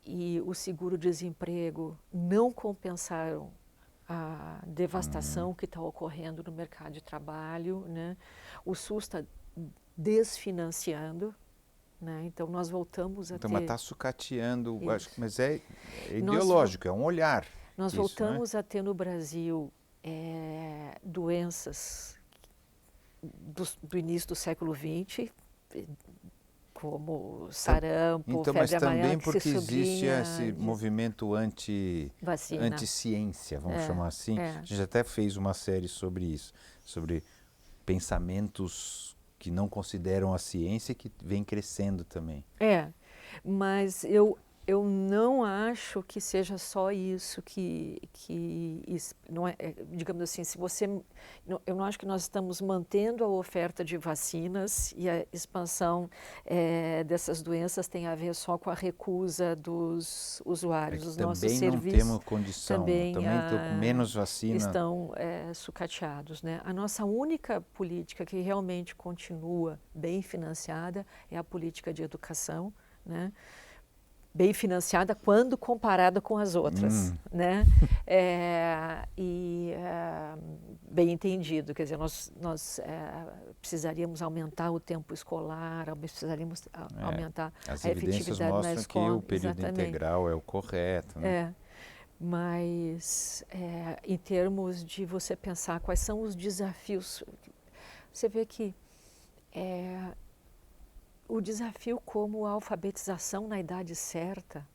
e o seguro-desemprego não compensaram a devastação que está ocorrendo no mercado de trabalho, né? O SUS está desfinanciando, né? Então nós voltamos a ter... Mas está sucateando, mas é ideológico, é um olhar. Nós voltamos a ter no Brasil doenças do início do século XX, como sarampo, febre amarela, mas também porque existe esse movimento anti-ciência, vamos chamar assim. A gente até fez uma série sobre isso, sobre pensamentos que não consideram a ciência e que vem crescendo também. Mas eu não acho que seja só isso que não é, digamos assim, eu não acho que nós estamos mantendo a oferta de vacinas e a expansão dessas doenças tem a ver só com a recusa dos usuários. Os nossos serviços não temos condição, também com menos vacina. Estão sucateados, né? A nossa única política que realmente continua bem financiada é a política de educação, né? Bem financiada quando comparada com as outras, né? Bem entendido, quer dizer, nós precisaríamos aumentar o tempo escolar, precisaríamos aumentar a efetividade na escola. As evidências mostram que o período integral é o correto, né? Mas em termos de você pensar quais são os desafios, você vê que o desafio como a alfabetização na idade certa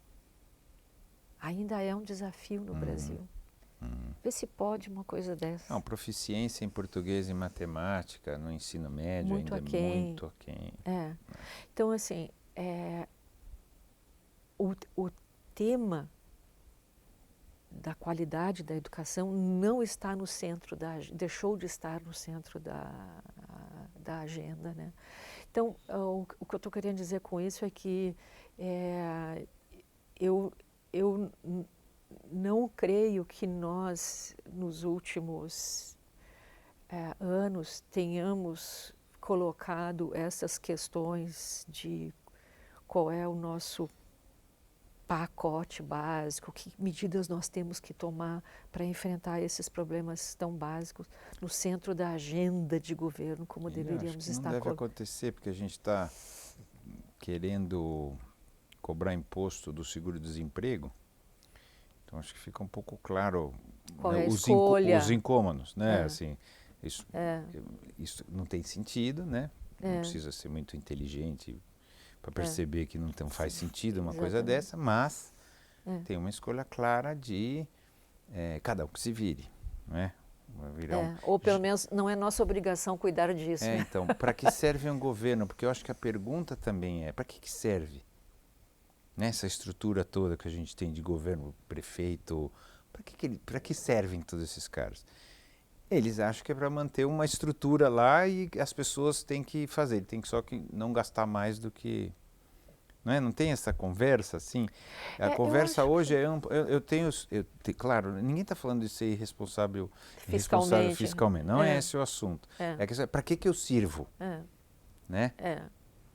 ainda é um desafio no Brasil. Vê se pode uma coisa dessa. Não, proficiência em português e matemática no ensino médio muito ainda é muito aquém. Então, assim, o tema da qualidade da educação não está no centro deixou de estar no centro da agenda, né? Então, o que eu estou querendo dizer com isso é que eu não creio que nós, nos últimos anos, tenhamos colocado essas questões de qual é o nosso pacote básico, que medidas nós temos que tomar para enfrentar esses problemas tão básicos no centro da agenda de governo, como deveríamos estar. Não deve acontecer, porque a gente está querendo cobrar imposto do seguro-desemprego, então acho que fica um pouco claro qual é a escolha. Os incômodos, né? Assim, isso não tem sentido, né? Não precisa ser muito inteligente para perceber que não faz sentido uma coisa Exatamente. dessa, mas tem uma escolha clara de cada um que se vire, não é? Vai virar Ou pelo menos não é nossa obrigação cuidar disso, né? então, para que serve um governo? Porque eu acho que a pergunta também para que serve? Né? Essa estrutura toda que a gente tem de governo, prefeito, para que servem todos esses caras? Eles acham que é para manter uma estrutura lá e as pessoas têm que fazer, tem que só que não gastar mais do que... Não é? Não tem essa conversa assim? A conversa hoje é ampla. Claro, ninguém está falando de ser irresponsável fiscalmente. Não é esse o assunto. Para que eu sirvo? Né?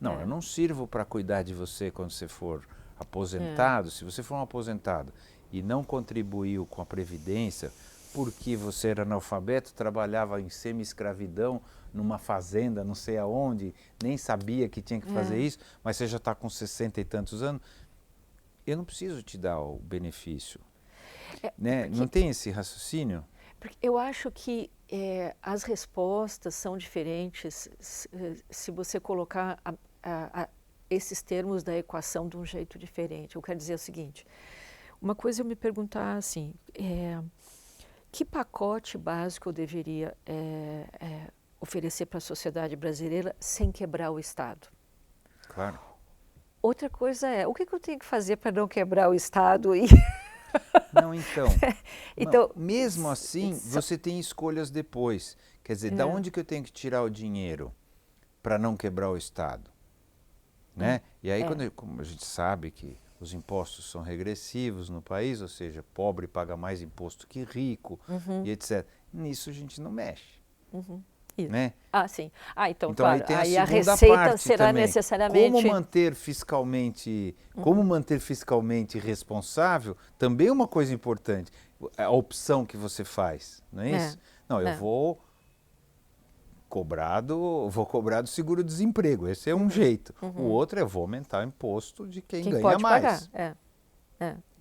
Não, eu não sirvo para cuidar de você quando você for aposentado. Se você for um aposentado e não contribuiu com a Previdência porque você era analfabeto, trabalhava em semi-escravidão, numa fazenda, não sei aonde, nem sabia que tinha que fazer isso, mas você já está com 60 e tantos anos, eu não preciso te dar o benefício. Né? Não tem esse raciocínio? Porque eu acho que as respostas são diferentes se você colocar esses termos da equação de um jeito diferente. Eu quero dizer o seguinte, uma coisa é eu me perguntar assim, que pacote básico eu deveria oferecer para a sociedade brasileira sem quebrar o Estado? Claro. Outra coisa o que eu tenho que fazer para não quebrar o Estado? Não, então, mesmo assim, você tem escolhas depois. Quer dizer, da onde que eu tenho que tirar o dinheiro para não quebrar o Estado? Né? E aí, como a gente sabe que os impostos são regressivos no país, ou seja, pobre paga mais imposto que rico, e etc. Nisso a gente não mexe. Né? Sim. Então claro, aí a receita será também. necessariamente... Como manter fiscalmente responsável, também é uma coisa importante. A opção que você faz, não é isso? Não, eu vou cobrar do seguro-desemprego, esse é um jeito. O outro vou aumentar o imposto de quem ganha pode mais. Pagar.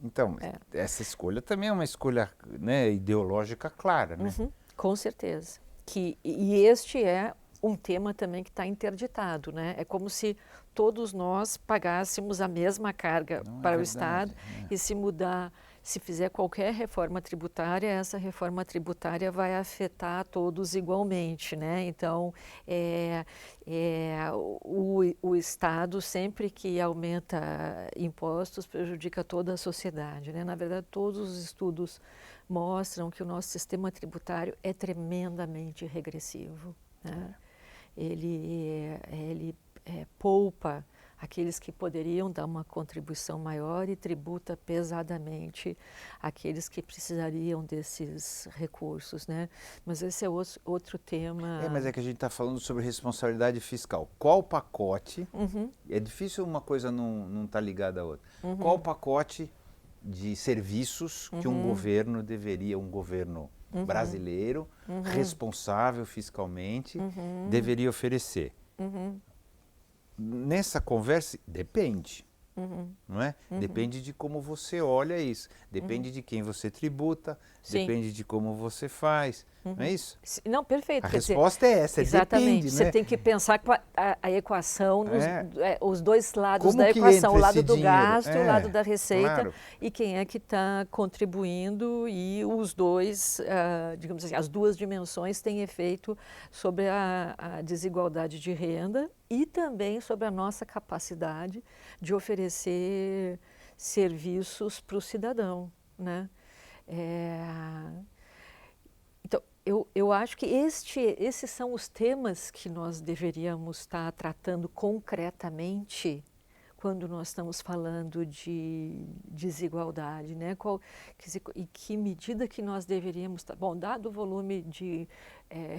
Então, essa escolha também é uma escolha, né, ideológica clara, né? Com certeza. E este é um tema também que está interditado, né? É como se todos nós pagássemos a mesma carga para o Estado e se fizer qualquer reforma tributária, essa reforma tributária vai afetar todos igualmente, né? Então, o Estado sempre que aumenta impostos prejudica toda a sociedade, né? Na verdade, todos os estudos mostram que o nosso sistema tributário é tremendamente regressivo, né? Ele poupa aqueles que poderiam dar uma contribuição maior e tributa pesadamente aqueles que precisariam desses recursos, né? Mas esse é outro tema... Mas é que a gente está falando sobre responsabilidade fiscal. Qual pacote... É difícil uma coisa não estar ligada à outra. Qual pacote de serviços que um governo brasileiro, responsável fiscalmente, deveria oferecer? Nessa conversa, depende, não é? Depende de como você olha isso, depende de quem você tributa, depende de como você faz, não é isso? Não, perfeito. A resposta é essa, exatamente. Depende, Você né? tem que pensar com a equação, os dois lados Como da que equação, o entra lado esse do dinheiro? gasto, o lado da receita, Claro. e quem é que está contribuindo, e os dois, digamos assim, as duas dimensões têm efeito sobre a desigualdade de renda e também sobre a nossa capacidade de oferecer serviços para o cidadão, né? Então, eu acho que esses são os temas que nós deveríamos estar tratando concretamente quando nós estamos falando de desigualdade, né? E que medida que nós deveríamos... Bom, dado o volume de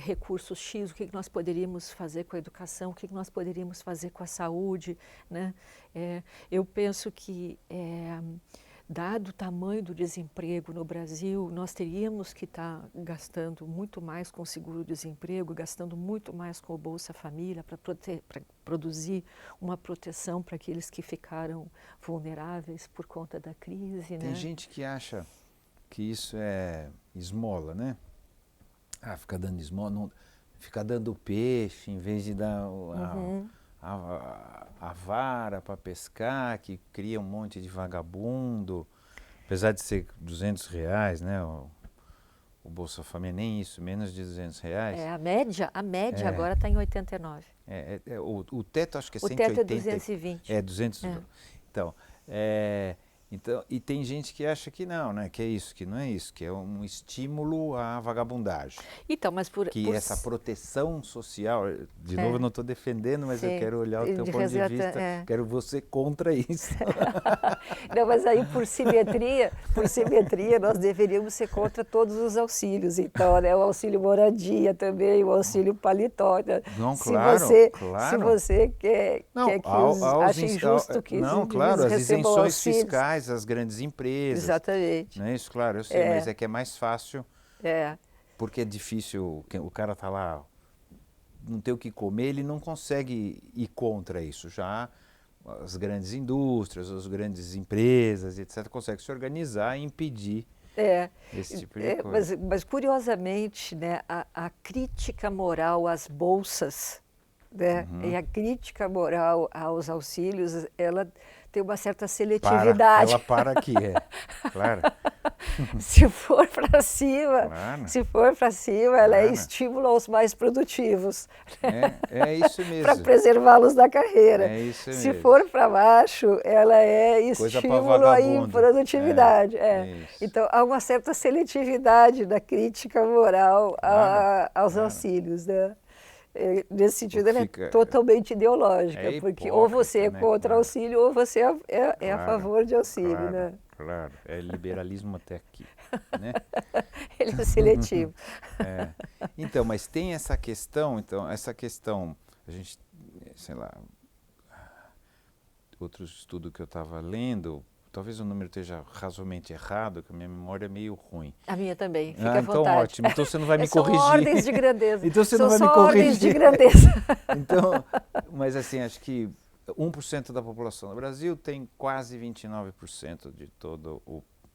recursos X, o que nós poderíamos fazer com a educação, o que nós poderíamos fazer com a saúde, né? Eu penso que... dado o tamanho do desemprego no Brasil, nós teríamos que estar gastando muito mais com o seguro-desemprego, gastando muito mais com o Bolsa Família para produzir uma proteção para aqueles que ficaram vulneráveis por conta da crise, né? Tem gente que acha que isso é esmola, né? Fica dando esmola, fica dando peixe em vez de dar a vara para pescar, que cria um monte de vagabundo, apesar de ser R$ 200, né? O Bolsa Família nem isso, menos de R$ 200. A média agora está em 89. O teto acho que é O 180. teto é 220. 200. Então, então, e tem gente que acha que não, né? Que é isso, que não é isso, que é um estímulo à vagabundagem. Então, mas Essa proteção social, de novo eu não estou defendendo, mas eu quero olhar o teu ponto de vista, quero você contra isso. Não, mas aí por simetria nós deveríamos ser contra todos os auxílios, então, né? O auxílio moradia também, o auxílio paletó. Né? Não, se você quer que ache injusto que não, claro, as isenções fiscais, as grandes empresas. Exatamente. Não é isso, claro, eu sei, mas é que é mais fácil, porque é difícil, o cara está lá, não tem o que comer, ele não consegue ir contra isso. Já as grandes indústrias, as grandes empresas, etc., conseguem se organizar e impedir esse tipo de coisa. Mas curiosamente, né, a crítica moral às bolsas, né, e a crítica moral aos auxílios, ela tem uma certa seletividade. Ela para aqui, claro. Se for para cima, ela é estímulo aos mais produtivos. É isso mesmo. Para preservá-los da carreira. É isso mesmo. Se for para baixo, ela é estímulo à improdutividade. Então, há uma certa seletividade da crítica moral aos auxílios, né? Nesse sentido, ela é totalmente ideológica, porque ou você é contra auxílio ou você é a favor de auxílio, né? Claro, é liberalismo até aqui, né? Ele é seletivo. Então, mas tem essa questão, a gente, sei lá, outro estudo que eu estava lendo, talvez o número esteja razoavelmente errado, que a minha memória é meio ruim. A minha também, fica à vontade. Então ótimo, então você não vai me corrigir. São ordens de grandeza. Então você não vai me corrigir. Ordens de grandeza. Então, mas assim, acho que 1% da população do Brasil tem quase 29% de toda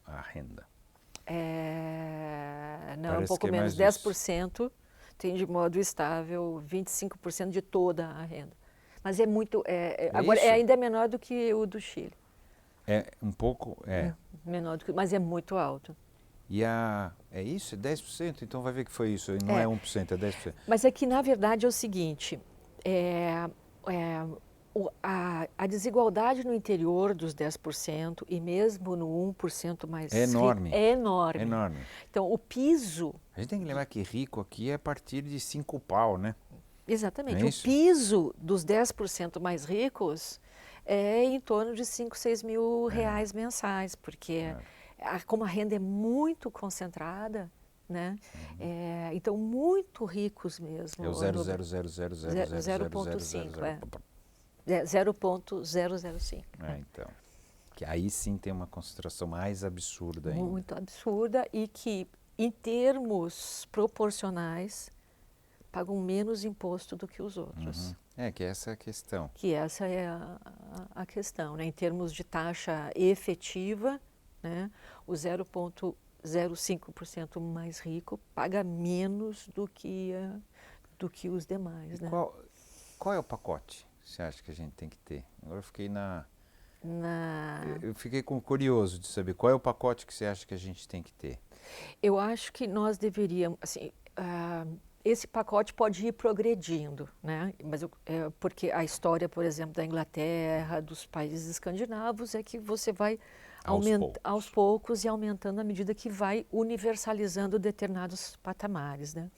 a renda. Não, parece um pouco menos, 10% tem de modo estável 25% de toda a renda. Mas é muito, agora ainda menor do que o do Chile. Um pouco, menor do que, mas é muito alto. E é isso? É 10%? Então vai ver que foi isso, não é 1%, é 10%. Mas é que, na verdade, é o seguinte, a desigualdade no interior dos 10% e mesmo no 1% mais enorme. Rico, é enorme. É enorme. Então, o piso... A gente tem que lembrar que rico aqui é a partir de 5 pau, né? Exatamente. O piso dos 10% mais ricos é em torno de 5, 6 mil reais mensais, porque como a renda é muito concentrada, né? Então, muito ricos mesmo. É o 0,0000000. 0,005. Então, que aí sim tem uma concentração mais absurda ainda. Muito absurda e que, em termos proporcionais, pagam menos imposto do que os outros. Que essa é a questão. Que essa é a questão, né? Em termos de taxa efetiva, né? O 0,05% mais rico paga menos do que os demais. Né? Qual é o pacote que você acha que a gente tem que ter? Agora eu fiquei eu fiquei curioso de saber qual é o pacote que você acha que a gente tem que ter. Eu acho que nós deveríamos, assim, esse pacote pode ir progredindo, né? Mas porque a história, por exemplo, da Inglaterra, dos países escandinavos, é que você vai aos poucos e aumentando à medida que vai universalizando determinados patamares, né?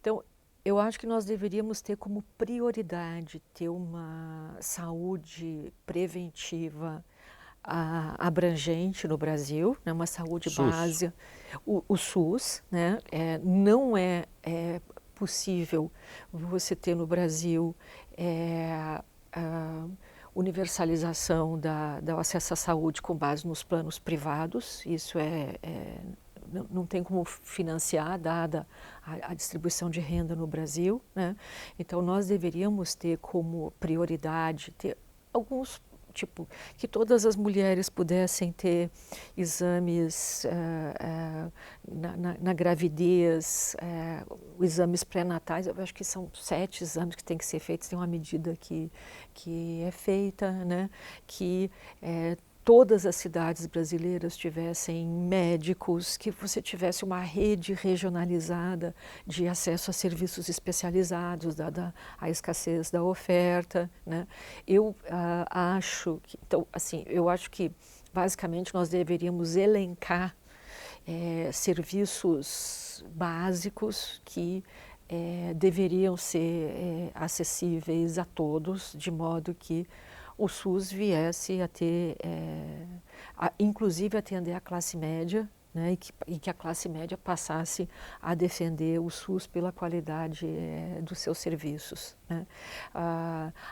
Então, eu acho que nós deveríamos ter como prioridade ter uma saúde preventiva abrangente no Brasil, né? Uma saúde básica, o SUS, né? Não é possível você ter no Brasil a universalização do acesso à saúde com base nos planos privados. Isso não tem como financiar, dada a distribuição de renda no Brasil, né? Então, nós deveríamos ter como prioridade ter alguns tipo, que todas as mulheres pudessem ter exames na gravidez, exames pré-natais. Eu acho que são 7 exames que têm que ser feitos, tem uma medida que é feita, né? Que todas as cidades brasileiras tivessem médicos, que você tivesse uma rede regionalizada de acesso a serviços especializados, dada a escassez da oferta, né? Eu acho que, então, assim, eu acho que basicamente nós deveríamos elencar serviços básicos que deveriam ser acessíveis a todos, de modo que o SUS viesse a ter, inclusive atender a classe média, né, e que a classe média passasse a defender o SUS pela qualidade dos seus serviços, né.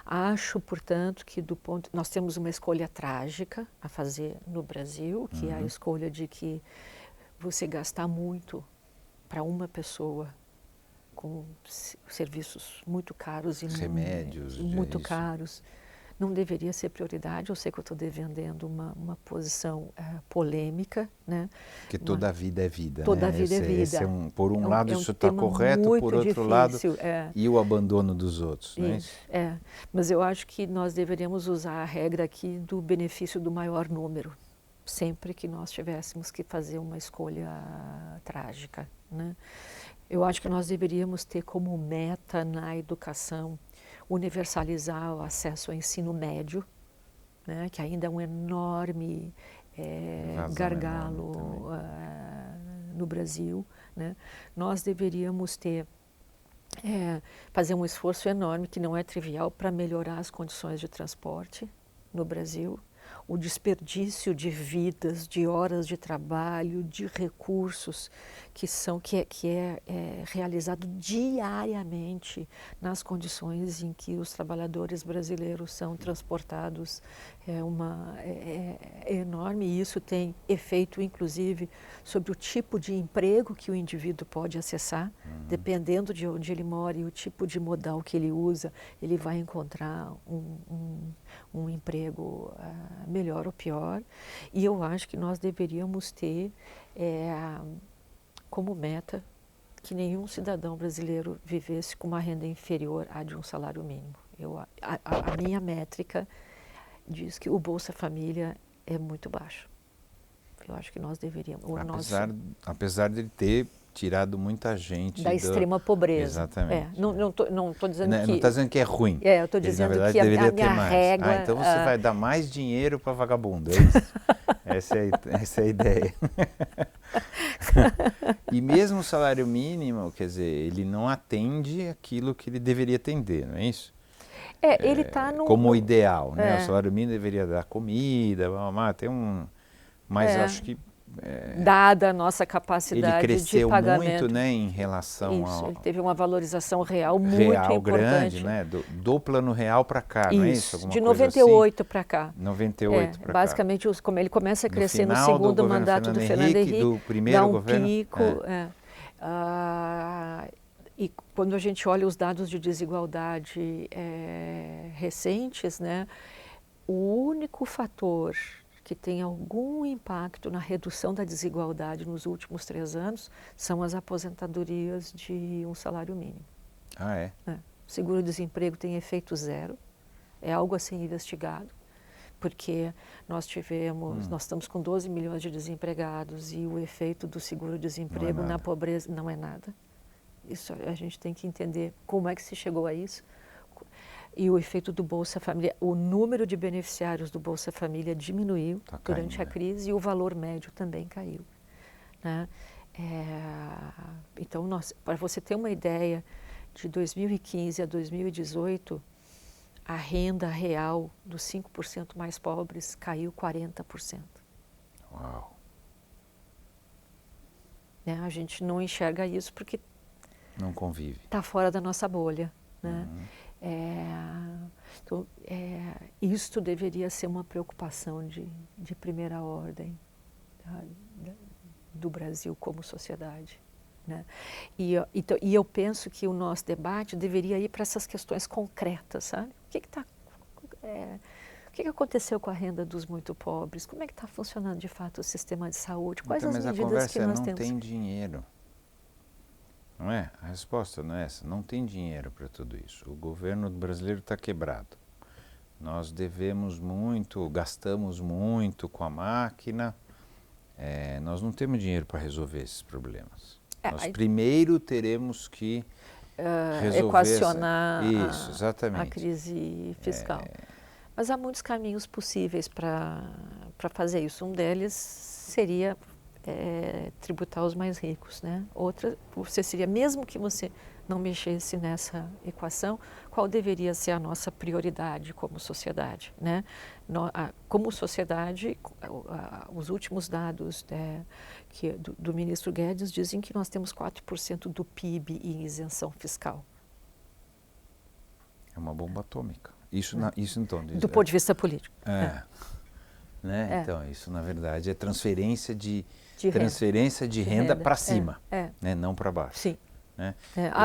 Acho, portanto, que nós temos uma escolha trágica a fazer no Brasil, que é a escolha de que você gastar muito para uma pessoa com serviços muito caros e remédios, muito caros. Não deveria ser prioridade. Eu sei que eu estou defendendo uma posição polêmica, né? Porque toda a vida é vida, toda né? a vida é vida. Por um lado isso está correto, por outro lado, e o abandono dos outros, não é isso? Mas eu acho que nós deveríamos usar a regra aqui do benefício do maior número, sempre que nós tivéssemos que fazer uma escolha trágica, né? Eu acho que nós deveríamos ter como meta na educação universalizar o acesso ao ensino médio, né, que ainda é um enorme gargalo no Brasil, né. Nós deveríamos fazer um esforço enorme, que não é trivial, para melhorar as condições de transporte no Brasil. O desperdício de vidas, de horas de trabalho, de recursos que é realizado diariamente nas condições em que os trabalhadores brasileiros são transportados é enorme, e isso tem efeito, inclusive, sobre o tipo de emprego que o indivíduo pode acessar. Dependendo de onde ele mora e o tipo de modal que ele usa, ele vai encontrar um emprego melhor ou pior. E eu acho que nós deveríamos ter como meta que nenhum cidadão brasileiro vivesse com uma renda inferior à de um salário mínimo. A minha métrica diz que o Bolsa Família é muito baixo. Eu acho que nós deveríamos... Apesar de ele ter tirado muita gente da extrema pobreza. Exatamente. Não estou dizendo que... Não está dizendo que é ruim. Eu estou dizendo na verdade, que deveria a minha ter mais. régua... Então você vai dar mais dinheiro para vagabundo, é isso? Essa é a ideia. E mesmo o salário mínimo, quer dizer, ele não atende aquilo que ele deveria atender, não é isso? Ele está como ideal, né? O salário mínimo deveria dar comida, tem um... Mas acho que... dada a nossa capacidade de pagamento. Ele cresceu muito, né, em relação ao... Ele teve uma valorização real muito importante. Grande, né? Do plano real para cá, não é isso? Alguma de 98 para cá. 98 para cá. Basicamente, como ele começa a crescer no segundo mandato do Fernando Henrique, do primeiro dá um governo. Pico. E quando a gente olha os dados de desigualdade recentes, né, o único fator que tem algum impacto na redução da desigualdade nos últimos 3 anos são as aposentadorias de um salário mínimo. O seguro-desemprego tem efeito zero, é algo a ser investigado, porque nós estamos com 12 milhões de desempregados e o efeito do seguro-desemprego na pobreza não é nada. Isso a gente tem que entender como é que se chegou a isso. E o efeito do Bolsa Família, o número de beneficiários do Bolsa Família diminuiu durante a crise e o valor médio também caiu, né? Então, para você ter uma ideia, de 2015 a 2018, a renda real dos 5% mais pobres caiu 40%. Uau! Né? A gente não enxerga isso porque não convive. Está fora da nossa bolha, né? Então, isto deveria ser uma preocupação de primeira ordem do Brasil como sociedade, né? E eu penso que o nosso debate deveria ir para essas questões concretas, sabe? O que aconteceu com a renda dos muito pobres? Como é que está funcionando de fato o sistema de saúde? Quais Então, as mas a medidas conversa que é nós não temos? tem dinheiro. Não é? A resposta não é essa. Não tem dinheiro para tudo isso. O governo brasileiro está quebrado. Nós devemos muito, gastamos muito com a máquina. Nós não temos dinheiro para resolver esses problemas. Nós primeiro teremos que resolver equacionar isso, a exatamente. crise fiscal. Mas há muitos caminhos possíveis para fazer isso. Um deles seria tributar os mais ricos, né? Outra, você seria, mesmo que você não mexesse nessa equação, qual deveria ser a nossa prioridade como sociedade, né? Como sociedade, os últimos dados do ministro Guedes dizem que nós temos 4% do PIB em isenção fiscal. É uma bomba atômica. Isso então... Do ponto de vista político. Né? Então, isso na verdade é transferência de renda para cima, né? Não para baixo. Sim. Né?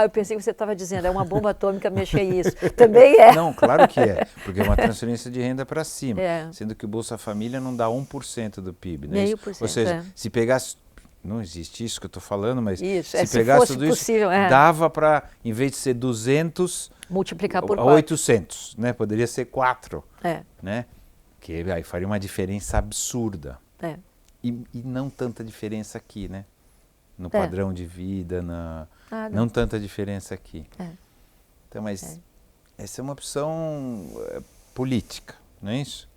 Eu pensei que você estava dizendo, é uma bomba atômica mexer isso. Também é. Não, claro que é, porque é uma transferência de renda para cima, sendo que o Bolsa Família não dá 1% do PIB. Né? Ou seja, se pegasse, não existe isso que eu estou falando, mas se pegasse tudo possível, isso, dava para, em vez de ser 200, multiplicar por 800, né? Poderia ser 4, né? Que aí faria uma diferença absurda. E não tanta diferença aqui, né? No padrão de vida, não tanta diferença aqui. Então, mas essa é uma opção política, não é isso?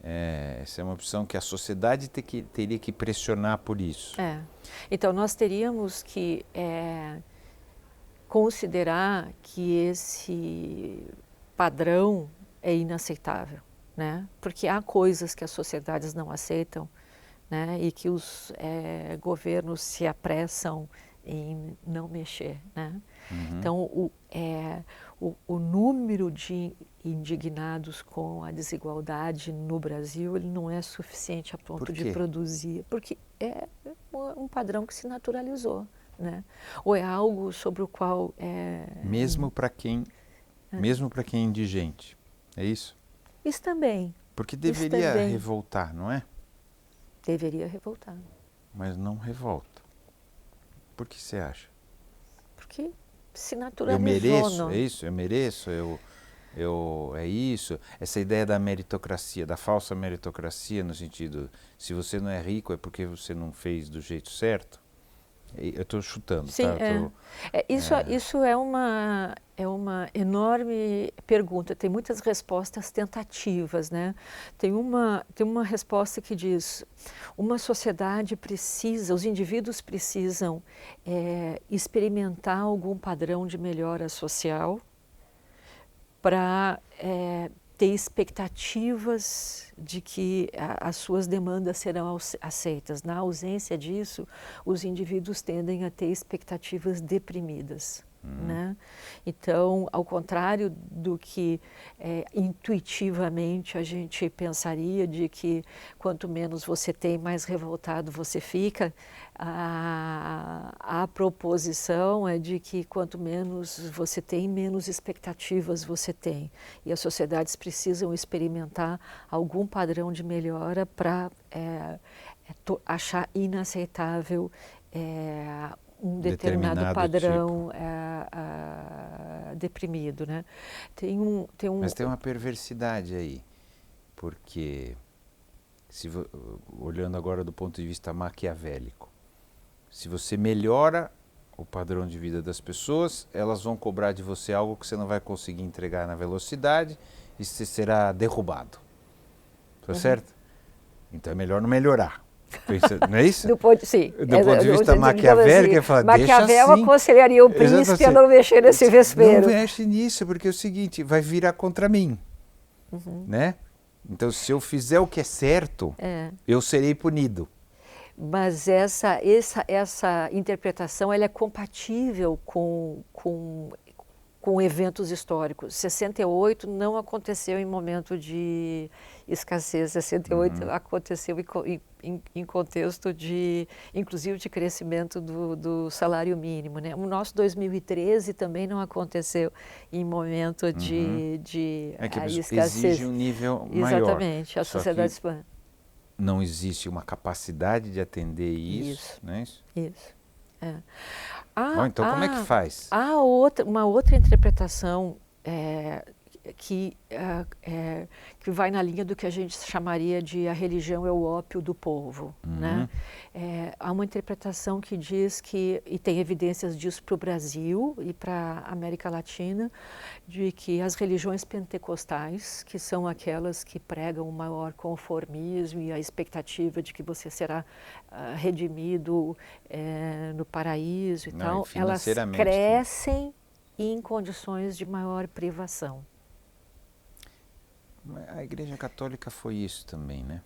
Essa é uma opção que a sociedade teria que pressionar por isso. Então, nós teríamos que considerar que esse padrão é inaceitável, né? Porque há coisas que as sociedades não aceitam, né? E que os governos se apressam em não mexer, né? Então, o número de indignados com a desigualdade no Brasil, ele não é suficiente a ponto de produzir, porque é um padrão que se naturalizou, né? Ou é algo sobre o qual mesmo para quem é indigente, é isso? Isso também. Porque deveria revoltar, não é? Deveria revoltar. Mas não revolta. Por que você acha? Porque se naturalizou. Eu mereço, é isso? Eu mereço, é isso? Essa ideia da meritocracia, da falsa meritocracia, no sentido, se você não é rico é porque você não fez do jeito certo? Eu estou chutando, sim, tá? Isso é uma enorme pergunta, tem muitas respostas tentativas, né? Tem uma resposta que diz, uma sociedade precisa, os indivíduos precisam experimentar algum padrão de melhora social para ter expectativas de que as suas demandas serão aceitas. Na ausência disso, os indivíduos tendem a ter expectativas deprimidas. Né? Então, ao contrário do que intuitivamente a gente pensaria de que quanto menos você tem, mais revoltado você fica, a proposição é de que quanto menos você tem, menos expectativas você tem. E as sociedades precisam experimentar algum padrão de melhora para achar inaceitável um determinado padrão tipo. Deprimido, né? Mas tem uma perversidade aí, porque, olhando agora do ponto de vista maquiavélico, se você melhora o padrão de vida das pessoas, elas vão cobrar de você algo que você não vai conseguir entregar na velocidade e você será derrubado. Tá certo? Então é melhor não melhorar. Não é isso? Do ponto de vista maquiavélico, é falar, Maquiavel aconselharia o príncipe a não mexer nesse vespeiro. Não mexe nisso, porque é o seguinte, vai virar contra mim. Né? Então, se eu fizer o que é certo, eu serei punido. Mas essa interpretação ela é compatível com com eventos históricos. 68 não aconteceu em momento de escassez, 68 aconteceu em contexto de, inclusive, de crescimento do salário mínimo, né? O nosso 2013 também não aconteceu em momento de que escassez. exige um nível maior. Exatamente, a sociedade hispânica. Não existe uma capacidade de atender isso, não é isso? Isso. É. Bom, então como é que faz? Há uma outra interpretação que vai na linha do que a gente chamaria de a religião é o ópio do povo. Né? Há uma interpretação que diz que, e tem evidências disso para o Brasil e para a América Latina, de que as religiões pentecostais, que são aquelas que pregam o maior conformismo e a expectativa de que você será redimido no paraíso e tal, elas crescem em condições de maior privação. A Igreja Católica foi isso também, né?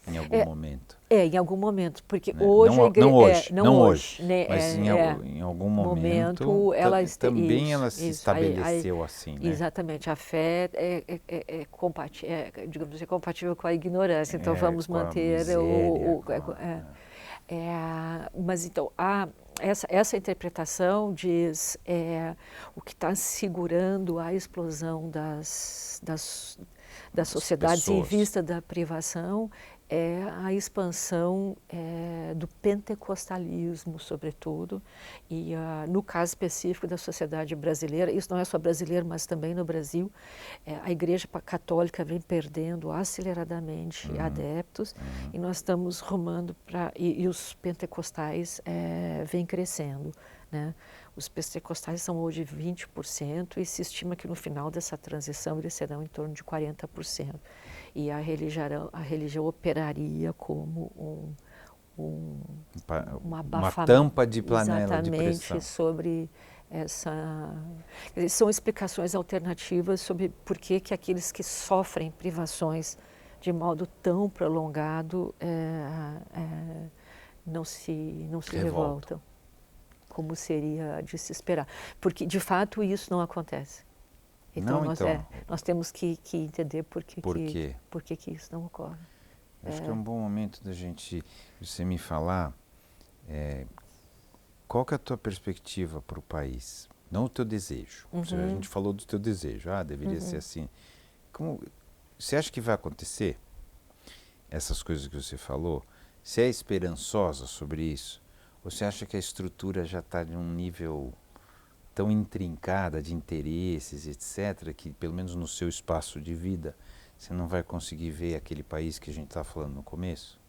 Em algum momento. Em algum momento, porque né? hoje não, a igreja... não hoje, né? mas em algum momento ela também ela se estabeleceu assim, né? Exatamente, a fé digamos, é compatível com a ignorância, então vamos manter mas então, essa interpretação diz o que está segurando a explosão das sociedades em vista da privação é a expansão do pentecostalismo, sobretudo, e no caso específico da sociedade brasileira, isso não é só brasileiro, mas também no Brasil, a Igreja Católica vem perdendo aceleradamente adeptos e nós estamos rumando para... E os pentecostais vêm crescendo, né? Os pentecostais são hoje 20% e se estima que no final dessa transição eles serão em torno de 40%. E a religião operaria como uma tampa de panela de pressão. Exatamente, sobre essa... São explicações alternativas sobre por que aqueles que sofrem privações de modo tão prolongado não se revoltam, como seria de se esperar. Porque, de fato, isso não acontece. Então, nós temos que entender por que isso não ocorre. Acho que é um bom momento da gente, você me falar, qual que é a tua perspectiva para o país? Não o teu desejo. A gente falou do teu desejo, deveria ser assim. Você acha que vai acontecer essas coisas que você falou? Você é esperançosa sobre isso? Ou você acha que a estrutura já está de um nível tão intrincada de interesses, etc., que pelo menos no seu espaço de vida você não vai conseguir ver aquele país que a gente estava falando no começo?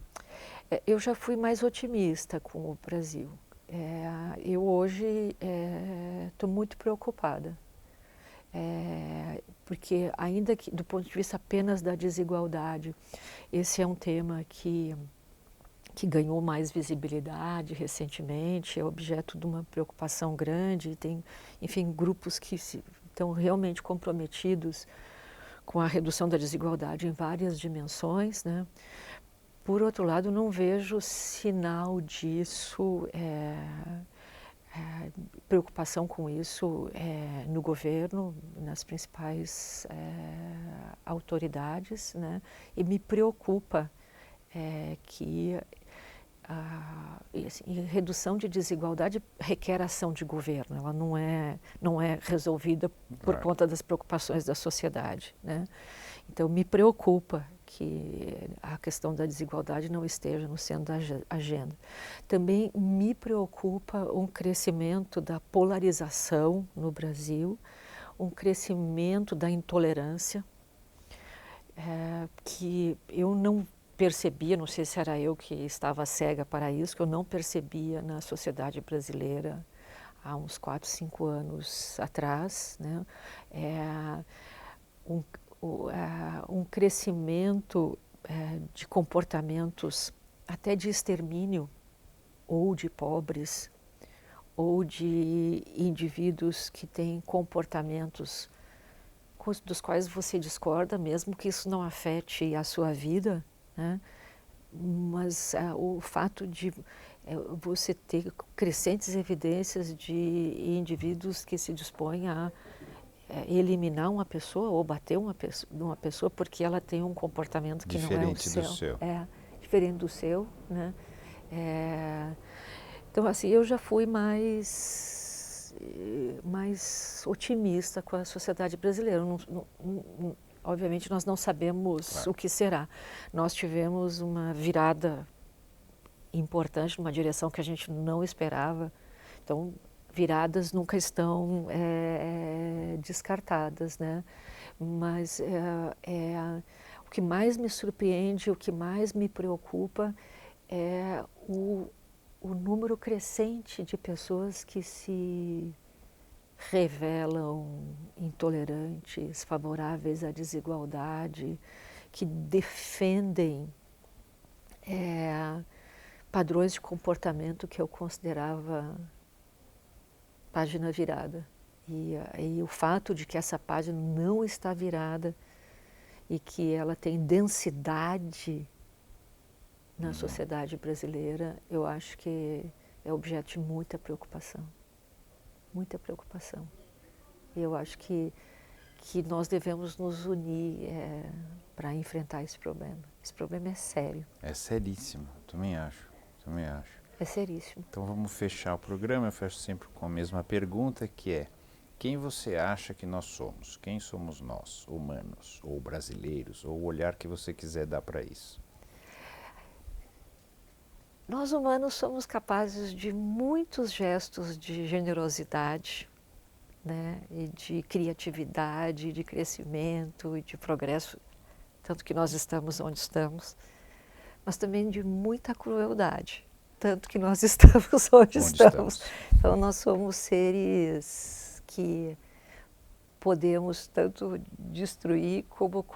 Eu já fui mais otimista com o Brasil. Eu hoje estou muito preocupada, porque ainda que do ponto de vista apenas da desigualdade, esse é um tema que ganhou mais visibilidade recentemente, é objeto de uma preocupação grande, tem, enfim, grupos que estão realmente comprometidos com a redução da desigualdade em várias dimensões, né? Por outro lado, não vejo sinal disso, preocupação com isso no governo, nas principais autoridades, né? E me preocupa que redução de desigualdade requer ação de governo, ela não é resolvida por conta das preocupações da sociedade, né? Então me preocupa que a questão da desigualdade não esteja no centro da agenda. Também me preocupa um crescimento da polarização no Brasil, um crescimento da intolerância, que eu não percebia, não sei se era eu que estava cega para isso, que eu não percebia na sociedade brasileira há uns 4, 5 anos atrás, né? Um crescimento de comportamentos até de extermínio, ou de pobres, ou de indivíduos que têm comportamentos dos quais você discorda, mesmo que isso não afete a sua vida, né? Mas o fato de você ter crescentes evidências de indivíduos que se dispõem a eliminar uma pessoa ou bater uma pessoa porque ela tem um comportamento que não é o seu. Diferente do seu. Diferente do seu, né? Então, assim, eu já fui mais otimista com a sociedade brasileira. Obviamente, nós não sabemos o que será. Nós tivemos uma virada importante, numa direção que a gente não esperava. Então, viradas nunca estão descartadas, né? Mas o que mais me surpreende, o que mais me preocupa é o número crescente de pessoas que se revelam intolerantes, favoráveis à desigualdade, que defendem padrões de comportamento que eu considerava página virada. E o fato de que essa página não está virada e que ela tem densidade na sociedade brasileira, eu acho que é objeto de muita preocupação. Muita preocupação. E eu acho que nós devemos nos unir para enfrentar esse problema. Esse problema é sério. É seríssimo, também acho. É seríssimo. Então vamos fechar o programa. Eu fecho sempre com a mesma pergunta, que é: quem você acha que nós somos? Quem somos nós, humanos, ou brasileiros, ou o olhar que você quiser dar para isso? Nós humanos somos capazes de muitos gestos de generosidade, né? E de criatividade, de crescimento e de progresso, tanto que nós estamos onde estamos, mas também de muita crueldade, tanto que nós estamos onde estamos. Então nós somos seres que podemos tanto destruir como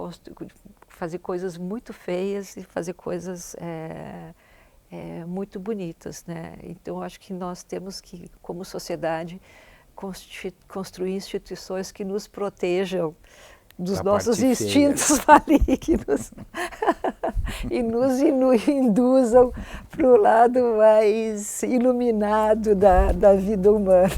fazer coisas muito feias e fazer coisas muito bonitas, né? Então acho que nós temos que, como sociedade, construir instituições que nos protejam dos nossos instintos malignos e nos induzam para o lado mais iluminado da vida humana.